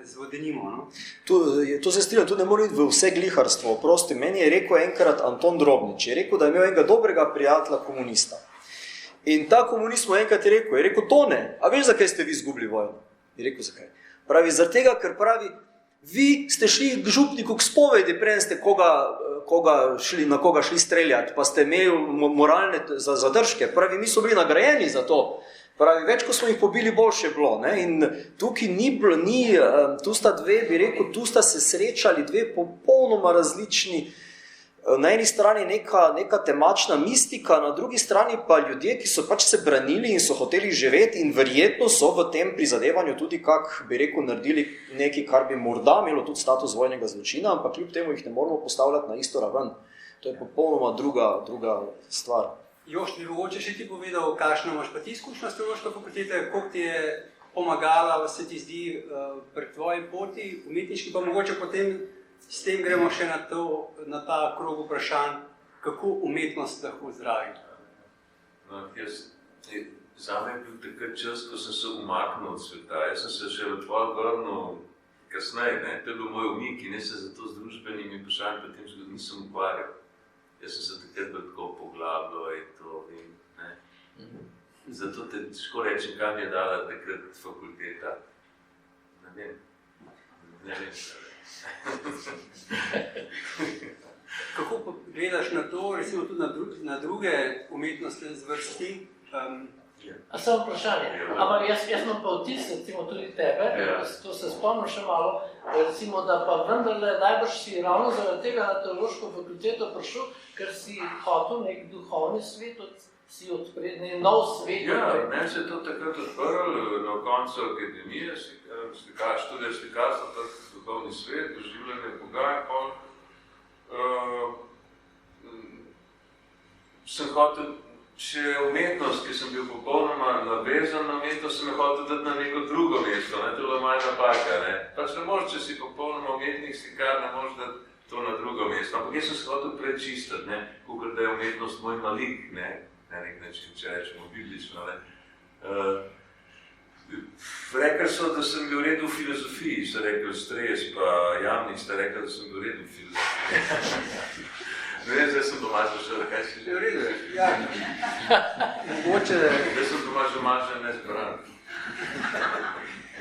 zvodenimo. No? To se strinjam, tu ne more iti v vse gliharstvo. Prosti, meni je rekel enkrat Anton Drobnič, je rekel, da je imel enega dobrega prijatelja komunista. In ta komunist mu enkrat je rekel, Tone, a veš, zakaj ste vi izgubili vojno? Je rekel, zakaj? Pravi, zaradi tega, ker pravi, vi ste šli k župniku k spovedi, preden ste na koga šli streljati, pa ste imeli moralne zadržke. Pravi, mi so bili nagrajeni za to. Pravi, več, ko smo jih pobili, boljše je bilo. Ne? In tukaj tu sta dve, bi rekel, tu sta se srečali dve popolnoma različni, na eni strani neka temačna mistika, na drugi strani pa ljudje, ki so pač se branili in so hoteli živeti in verjetno so v tem prizadevanju tudi, bi rekel, naredili nekaj, kar bi morda imelo tudi status vojnega zločina, ampak kljub temu jih ne moramo postavljati na isto raven. To je popolnoma druga stvar. Jošt, bi mogoče še ti povedal, kakšno imaš pa ti izkušnjo s teološke fakultete, koliko ti je pomagala, se ti zdi, pri tvoji poti umetniški, pa mogoče potem s tem gremo še na ta krog vprašanj, kako umetnost lahko zdravi. No, zame je bil takrat čas, ko sem se umaknil od sveta. Jaz sem se še vrnil kasneje. To je bil moj umik in jaz se zato z družbenimi vprašanji potem že nisem ukvarjal. Jaz sem se takrat tako poglabljal in to in ne. Zato te težko rečem, kam je dala takrat fakulteta. Ne vem. Kako gledaš na to, recimo tudi na druge umetnostne zvrsti? A samo vprašanje, ampak jaz imam pa vtis, recimo tudi tebe, to se spomnim še malo, recimo, da pa vendarle najbrž si ravno zaradi tega na teološko fakulteto prišel, ker si hotel nek duhovni svet, si odpredni nov svet. Ja, meni se je to takrat odprl na koncu akademije, študija slikarstva, tako duhovni svet, doživljanje Boga in pol. Sem hotel še umetnost, ki sem bil popolnoma navezan na umetnost, sem hotel dati na neko drugo mesto, to je bila moja napaka. Pač ne moreš, če si popolnoma umetnik slikar, ne moreš dati to na drugo mesto. Ampak jaz sem se hotel prečistiti, kakor da je umetnost moj malik, na nek način, če rečemo biblično. Rekli so, da sem bil v redu v filozofiji, so rekli Stres, pa Jamnik sta rekli, da sem bil v redu v filozofiji. Ne vem, zdaj sem doma zašel, kaj si že? V redu, ja. Mogoče... Zdaj sem doma že mažen nezbran.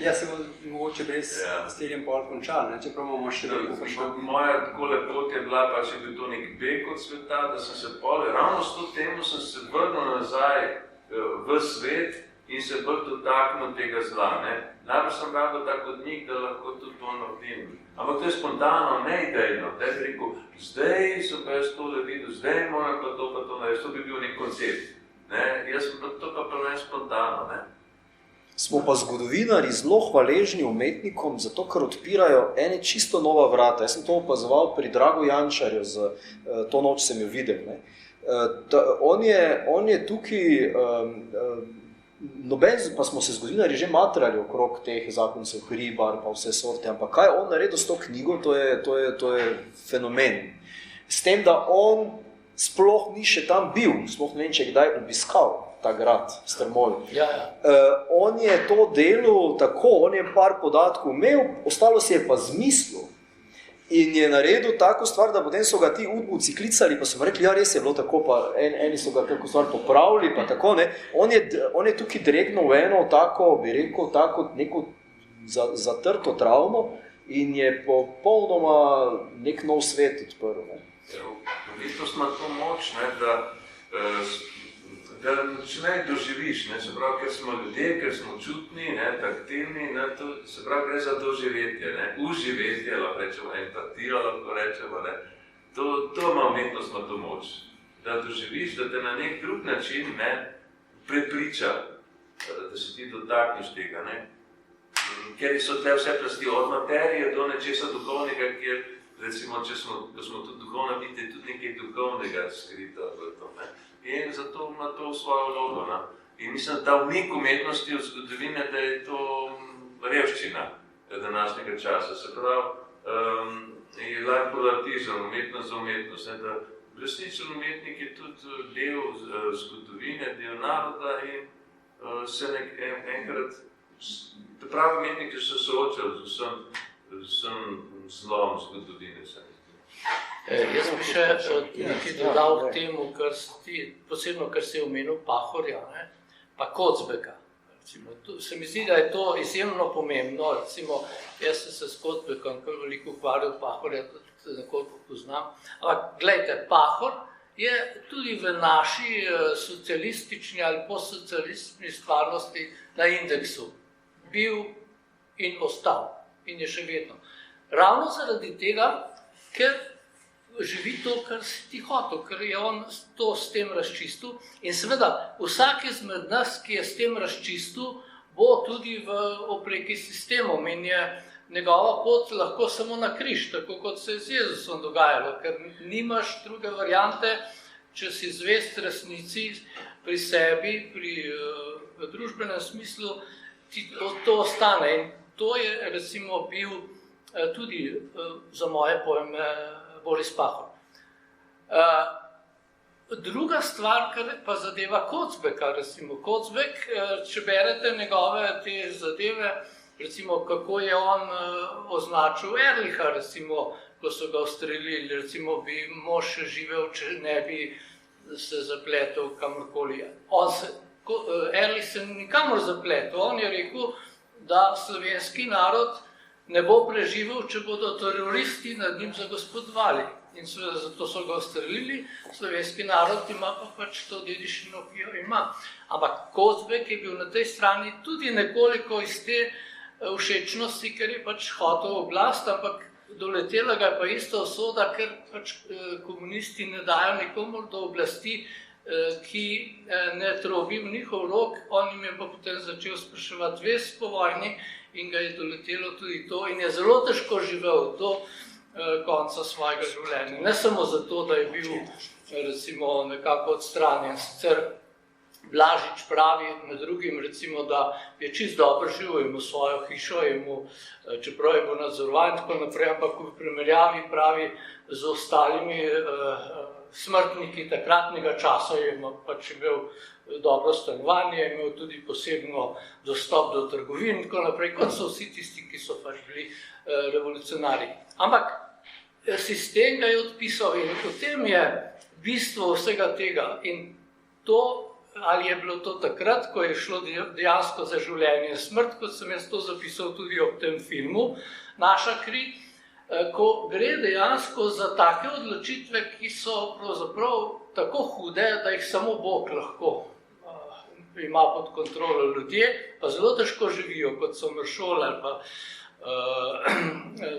Ja, se bo mogoče brez s teljem pol končal, čeprav imamo še veliko vprašanj. Moja takole pot je bila, pa še bil to nek beg od sveta, da sem se pol, ravno s to temo sem se vrnil nazaj v svet in se bolj dotaknil tega zla. Najbolj sem rabil tak odmik, da lahko tudi to naredim. Ampak to je spontano, ne idejno. Da je rekel, zdaj sem pa jaz tole videl, zdaj moram pa to narediti, to bi bil nek koncept. Jaz sem to pa pravim spontano. Smo pa zgodovinari zelo hvaležni umetnikom, zato ker odpirajo ene čisto nova vrata. Jaz sem to opazoval pri Dragu Jančarju, to noč sem jo videl. On je tukaj, pa smo se zgodovinari že matrali okrog teh zakoncev, Hribar pa vse sorte, ampak kaj on naredil s to knjigo, to je fenomen. S tem, da on sploh ni še tam bil, sploh ne vem, če je kdaj obiskal ta grad, Strmol. On je to delal tako, on je par podatkov imel, ostalo si je pa zmislil. In je naredil tako stvar, da potem so ga ti udbovci klicali, pa so mu rekli, ja, res je bilo tako, pa eni so ga tako stvar popravili, pa tako, ne. On je tukaj dregnil v eno tako, bi rekel, tako neko zatrto travmo in je popolnoma nek nov svet odprl, ne. Umetnost ima to moč, da načinaj doživiš, se pravi, ker smo ljudje, ker smo čutni, taktilni, se pravi, gre za doživetje, uživetje, lahko rečemo, empatijo, lahko rečemo, To ima umetnost, ima to moč. Da doživiš, da te na nek drug način prepriča, da se ti dotakneš tega. Ne? Ker so tle vse plasti od materije do nečesa duhovnega, kjer recimo, ko smo tudi duhovna biti, je tudi nekaj duhovnega skrito v to. Ne? In zato ima to svojo vlogo. Ne? In mislim, da ta umik umetnosti od zgodovine, da je to revščina današnjega časa. Se pravi, je lajpolatizem, umetnost za umetnost. Ne? Da resničen umetnik je tudi del zgodovine, del naroda in se enkrat pravi umetniki so se soočali z vsem zlom zgodovine. Jaz bi še nekaj dodal k temu, posebno kar si je omenil Pahorja, ne? Pa Kocbeka. Se mi zdi, da je to izjemno pomembno. Recimo, jaz sem se s Kocbekom kar veliko ukvarjal, Pahorja tudi nekoliko poznam. Ampak, glejte, Pahor je tudi v naši socialistični ali postsocialistični stvarnosti na indeksu bil in ostal in je še vedno. Ravno zaradi tega, ker živi to, kar si ti hotel, ker je on to s tem razčistil in seveda vsak izmed nas, ki je s tem razčistil, bo tudi v opreki sistemom in je njegova pot lahko samo na križ, tako kot se je z Jezusom dogajalo, ker nimaš druge variante, če si zvest resnici pri sebi, v družbenem smislu, ti to ostane. In to je recimo bil tudi za moje pojme Boris Pahor. Druga stvar, kar pa zadeva Kocbeka, recimo Kocbek, če berete njegove te zadeve, recimo kako je on označil Ehrlicha, recimo, ko so ga ustrelili, recimo bi mož živel, če ne bi se zapletel kamorkoli. Ehrlich se nikamor zapletel, on je rekel, da slovenski narod ne bo preživel, če bodo teroristi nad njim zagospodovali. In seveda zato so ga ustrelili, slovenski narod ima pa pač to dediščino, ki jo ima. Ampak Kocbek je bil na tej strani tudi nekoliko iz te všečnosti, ker je pač hotel oblast, ampak doletela ga je pa ista usoda, ker pač komunisti ne dajo nikomor do oblasti, ki ne trobi v njihov rok, on jim je pa potem začel spraševati vest po vojni in ga je doletelo tudi to in je zelo težko živel do konca svojega življenja. Ne samo zato, da je bil recimo nekako odstranjen, sicer Blažič pravi med drugim, recimo, da je čist dobro živel, imel svojo hišo, čeprav je bil nadzorovan in tako naprej, ampak v primerjavi pravi z ostalimi smrtniki takratnega časa je pač imel dobro stanovanje, je imel tudi posebno dostop do trgovin in tako naprej, kot so vsi tisti, ki so pač bili revolucionarji. Ampak sistem ga je odpisal in potem je bistvo vsega tega in to, ali je bilo to takrat, ko je šlo dejansko za življenje in smrt, kot sem jaz to zapisal tudi ob tem filmu, Naša kri, ko gre dejansko za take odločitve, ki so pravzaprav tako hude, da jih samo Bog lahko ima pod kontrolo. Ljudje pa zelo težko živijo, kot so Mršol ali pa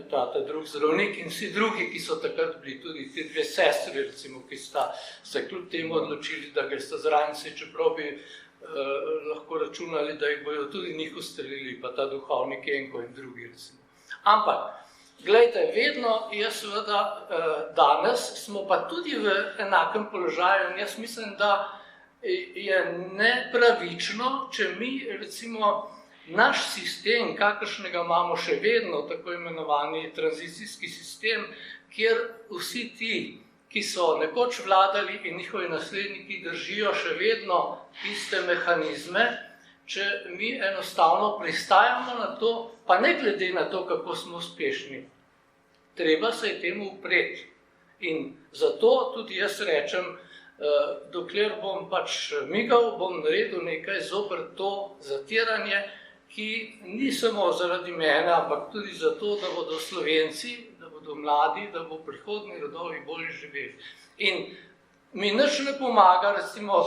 ta drug zdravnik in vsi drugi, ki so takrat bili, tudi te dve sestri, recimo, ki sta se kljub temu odločili, da gre sta zranjci, čeprav bi lahko računali, da jih bojo tudi njih ustrelili, pa ta duhovnik Enko in drugi, recimo. Ampak, glejte, vedno je seveda danes, smo pa tudi v enakem položaju in jaz mislim, da je nepravično, če mi, recimo, naš sistem, kakršnega imamo še vedno, tako imenovani tranzicijski sistem, kjer vsi ti, ki so nekoč vladali in njihovi nasledniki držijo še vedno iste mehanizme, če mi enostavno pristajamo na to, pa ne glede na to, kako smo uspešni. Treba se je temu upreti. In zato tudi jaz rečem, dokler bom pač migal, bom naredil nekaj zoper to zatiranje, ki ni samo zaradi mene, ampak tudi zato, da bodo Slovenci, da bodo mladi, da bo prihodnji rodovi bolje živeli. In mi nič ne pomaga, recimo,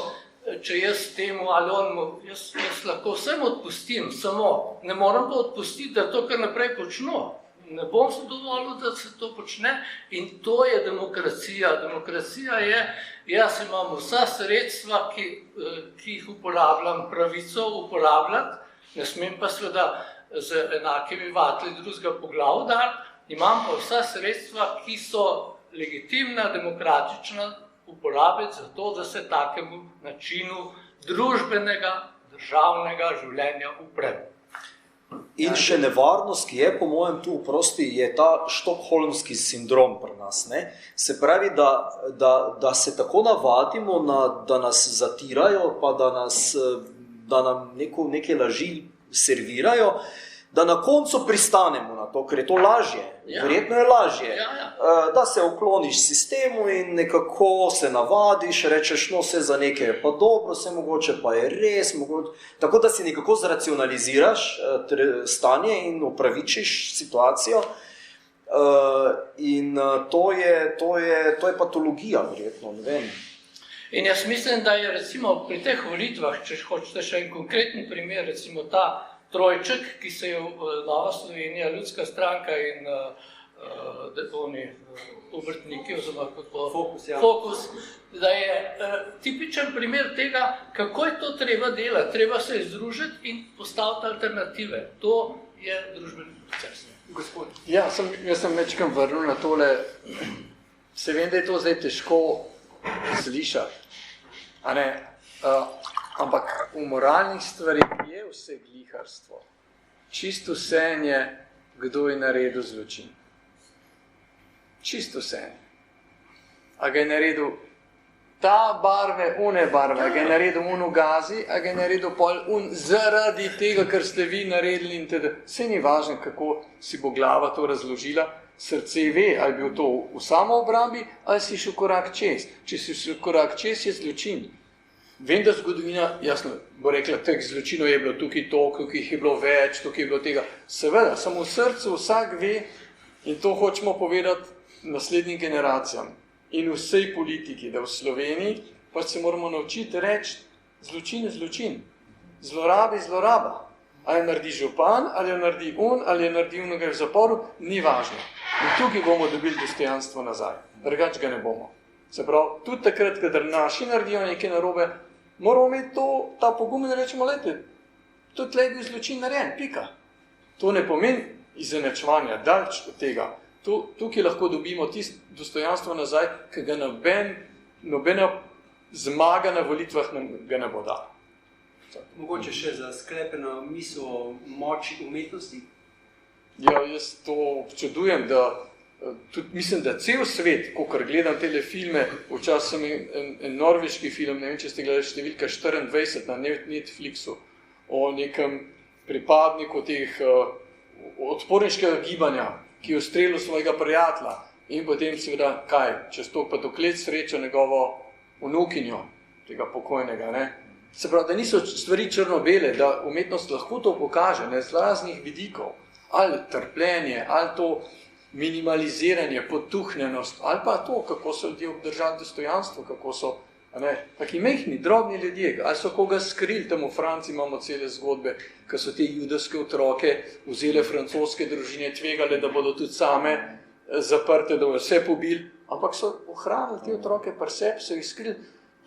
če jaz temu ali onmu, jaz lahko vsem odpustim, samo ne moram pa odpustiti, da to kar naprej počno. ne bom se dovolil, da se to počne in to je demokracija. Demokracija je, jaz imam vsa sredstva, ki jih uporabljam, pravico uporabljati, ne smem pa seveda z enakimi vatli drugega po glavu dati, imam pa vsa sredstva, ki so legitimna, demokratična uporabiti za to, da se takemu načinu družbenega, državnega življenja uprem. In še nevarnost, ki je po mojem tu oprosti, je ta štokholmski sindrom pri nas. Ne? Se pravi, da se tako navadimo, da nas zatirajo, pa da nam neke laži servirajo, da na koncu pristanemo na to, ker je to lažje. Verjetno je lažje. Da se ukloniš sistemu in nekako se navadiš, rečeš, no, vse za nekaj je pa dobro, vse mogoče pa je res, tako da si nekako zracionaliziraš stanje in upravičiš situacijo. In to je patologija, verjetno, ne vem. In jaz mislim, da je recimo pri teh volitvah, če hočete še en konkreten primer, recimo ta trojček, ki se je Nova Slovenija, Ljudska stranka in oni obrtniki, oziroma Fokus, da je tipičen primer tega, kako je to treba delati. Treba se združiti in postaviti alternative. To je družbeni proces. Gospod. Ja, jaz sem večkrat vrnil na tole. Se vem, da je to zdaj težko slišati, a ne? Ampak v moralnih stvarih je vse gliharstvo. Čisto vse, kdo je naredil zločin. Čisto vse. A ga je naredil ta barve, one barve, a ga je naredil v gazi, a ga je naredil pol zaradi tega, ker ste vi naredili in teda. Vse ni važno, kako si bo glava to razložila. Srce ve, ali bil to v samoobrambi, ali si šel korak čez. Če si šel korak čez, je zločin. Vem, da zgodovina, jasno, bo rekla, teh zločinov je bilo tukaj toliko, tukaj jih je bilo več, tukaj je bilo tega. Seveda, samo v srcu vsak ve in to hočemo povedati naslednjim generacijam in vsej politiki, da v Sloveniji pač se moramo naučiti reči, zločin je zločin, zloraba je zloraba. Ali je naredi župan, ali je naredi ali je naredi v zaporu, ni važno. In tukaj bomo dobili dostojanstvo nazaj, drugače ga ne bomo. Se pravi, tudi takrat, kadar naši naredijo nekaj narobe, moramo imeti ta pogum, da rečemo, lejte, tudi tle je bil zločin narejen, pika. To ne pomeni izenačevanja, daleč od tega. Tukaj lahko dobimo tisto dostojanstvo nazaj, ki ga nobena zmaga na volitvah ga ne bo dala. Mogoče še za sklepeno misel o moči umetnosti? Ja, jaz to občudujem, da tudi mislim, da cel svet, kakor gledam tele filme, včasih sem en norveški film, ne vem, če ste gledali številka 24 na Netflixu, o nekem pripadniku teh odporniškega gibanja, ki je ustrelil svojega prijatelja in potem seveda, čez to pa doklet sreča njegovo vnukinjo, tega pokojnega, ne. Se pravi, da niso stvari črno-bele, da umetnost lahko to pokaže, ne, z raznih vidikov, ali trpljenje, ali to minimaliziranje, potuhnjenost, ali pa to, kako so ljudje obdržali dostojanstvo, kako so taki mehni, drobni ljudje, ali so koga skrili, tam v Franciji imamo cele zgodbe, ko so te judovske otroke vzele francoske družine, tvegale, da bodo tudi same zaprte, da bodo vse pobili, ampak so ohranili te otroke pri sebi, so jih skrili.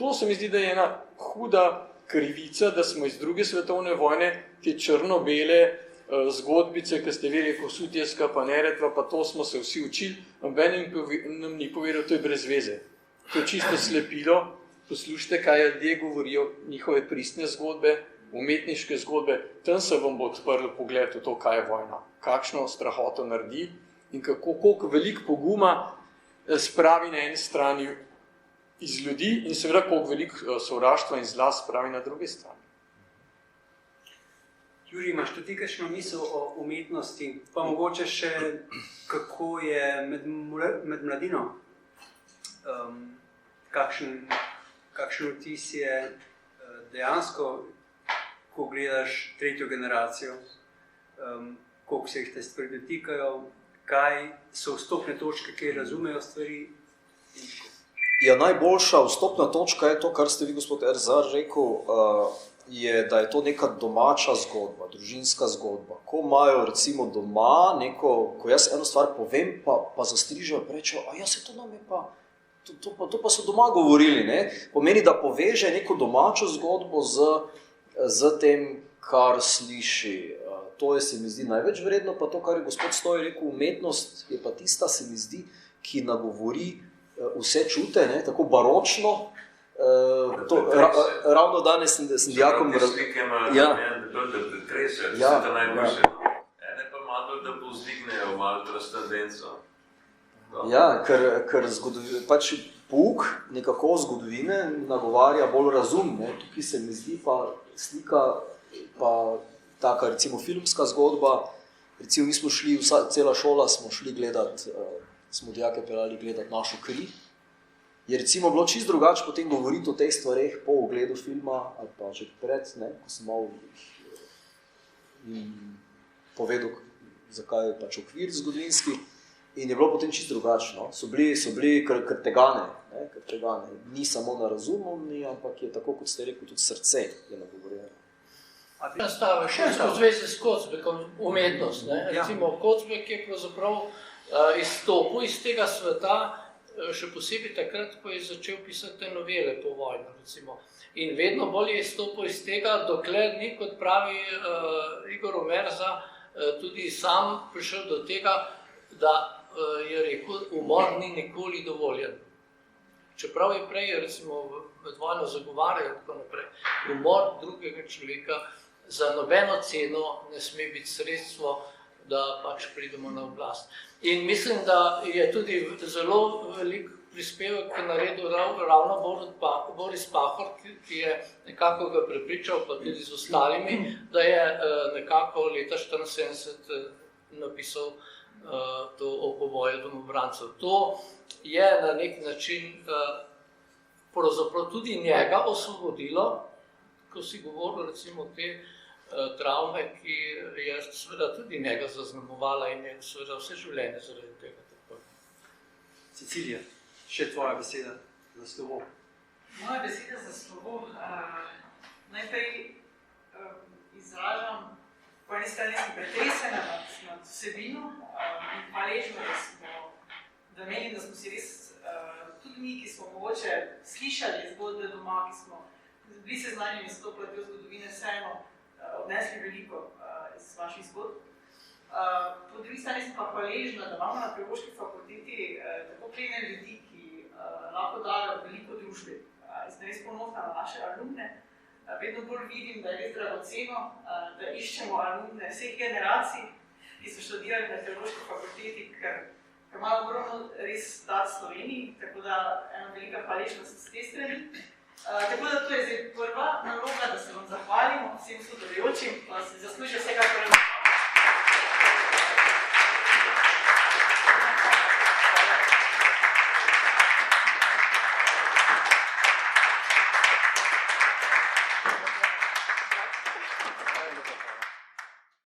To se mi zdi, da je ena huda krivica, da smo iz druge svetovne vojne te črno-bele zgodbice, ki ste vi rekel, Sutjeska, pa Neretva, pa to smo se vsi učili, noben nam ni povedal, to je brez veze. To je čisto slepilo, poslušajte, kaj ljudje govorijo, njihove pristne zgodbe, umetniške zgodbe, tam se vam bo odprl pogled v to, kaj je vojna, kakšno strahoto naredi in koliko veliko poguma spravi na eni strani iz ljudi in seveda koliko veliko sovraštva in zla spravi na drugi strani. Juri, imaš tudi kakšno misel o umetnosti, pa mogoče še kako je med mladino? Kakšen vtis je dejansko, ko gledaš tretjo generacijo, koliko se jih te stvari dotikajo, kaj so vstopne točke, ki razumejo stvari? Ja, najboljša vstopna točka je to, kar ste vi, gospod Erzar, rekel, je, da je to neka domača zgodba, družinska zgodba. Ko imajo recimo doma neko, ko jaz eno stvar povem, pa zastrižejo, rečejo, a ja, se to nam je pa, to pa so doma govorili, ne? Pomeni, da poveže neko domačo zgodbo z tem, kar sliši. To je, se mi zdi, največ vredno, pa to, kar je gospod Stoj rekel, umetnost je pa tista, se mi zdi, ki nagovori vse čute, ne? Tako baročno. Ravno danes sem dijakom... Slike imajo da pretrese, da se to najboljše. Ene pa malo da povzdignejo, malo transcendenco. Ja, ker pač pouk nekako zgodovine nagovarja bolj razum, ne? Tukaj se mi zdi pa slika, pa taka recimo filmska zgodba, recimo mi smo šli, cela šola smo šli gledati, smo dijake peljali gledati Našo kri, je recimo bilo čisto drugače potem govoriti o teh stvareh po ogledu filma ali pa že pred, ne, ko sem malo povedal, zakaj je pač okvir zgodovinski in je bilo potem čisto drugače, no. So bili krtegane, ni samo na razumni, ampak je tako, kot ste rekel, tudi srce je nagovorjeno. Nastave še v zvezi s Kocbekom umetnost. Recimo, Kocbek je pravzaprav izstopil iz tega sveta, še posebej takrat, ko je začel pisati te novele po vojni, recimo. In vedno bolj je izstopil iz tega, dokler ni, kot pravi Igor Omerza, tudi sam prišel do tega, da je rekel, umor ni nikoli dovoljen. Čeprav je prej, recimo, med vojno zagovarjal tako naprej, umor drugega človeka za nobeno ceno ne sme biti sredstvo, da pač pridemo na oblast. In mislim, da je tudi zelo velik prispevek naredil ravno Boris Pahor, ki je nekako ga prepričal, pa tudi z ostalimi, da je nekako leta 1974 napisal to o poboju domobrancev. To je na nek način pravzaprav tudi njega osvobodilo, ko si govoril recimo te travme, ki je seveda tudi njega zaznamovala in je seveda vse življenje zaradi tega tako. Cecilija, še tvoja beseda za slovo. Moja beseda za slovo najprej izražam, po eni strani sem pretresena nad vsebino in hvaležna, da menim, da smo si res tudi mi, ki smo mogoče slišali zgodbe doma, ki smo bili seznanjeni s to platjo zgodovine, vseeno odnesli veliko iz vaših zgodb. Po drugi strani sem pa hvaležna, da imamo na Pedagoški fakulteti tako pridne ljudi, ki lahko dajo veliko družbe. Sem res ponosna na naše alumne. Vedno bolj vidim, da je res dragoceno, da iščemo alumne vseh generacij, ki so študirali na Pedagoški fakulteti, ker imajo ogromno res dati Sloveniji, tako da ena velika hvaležnost s te strani. Tako da to je zdaj prva naloga, da se vam zahvalimo vsem sodelujočim, pa se zaslužijo vsega, kar je.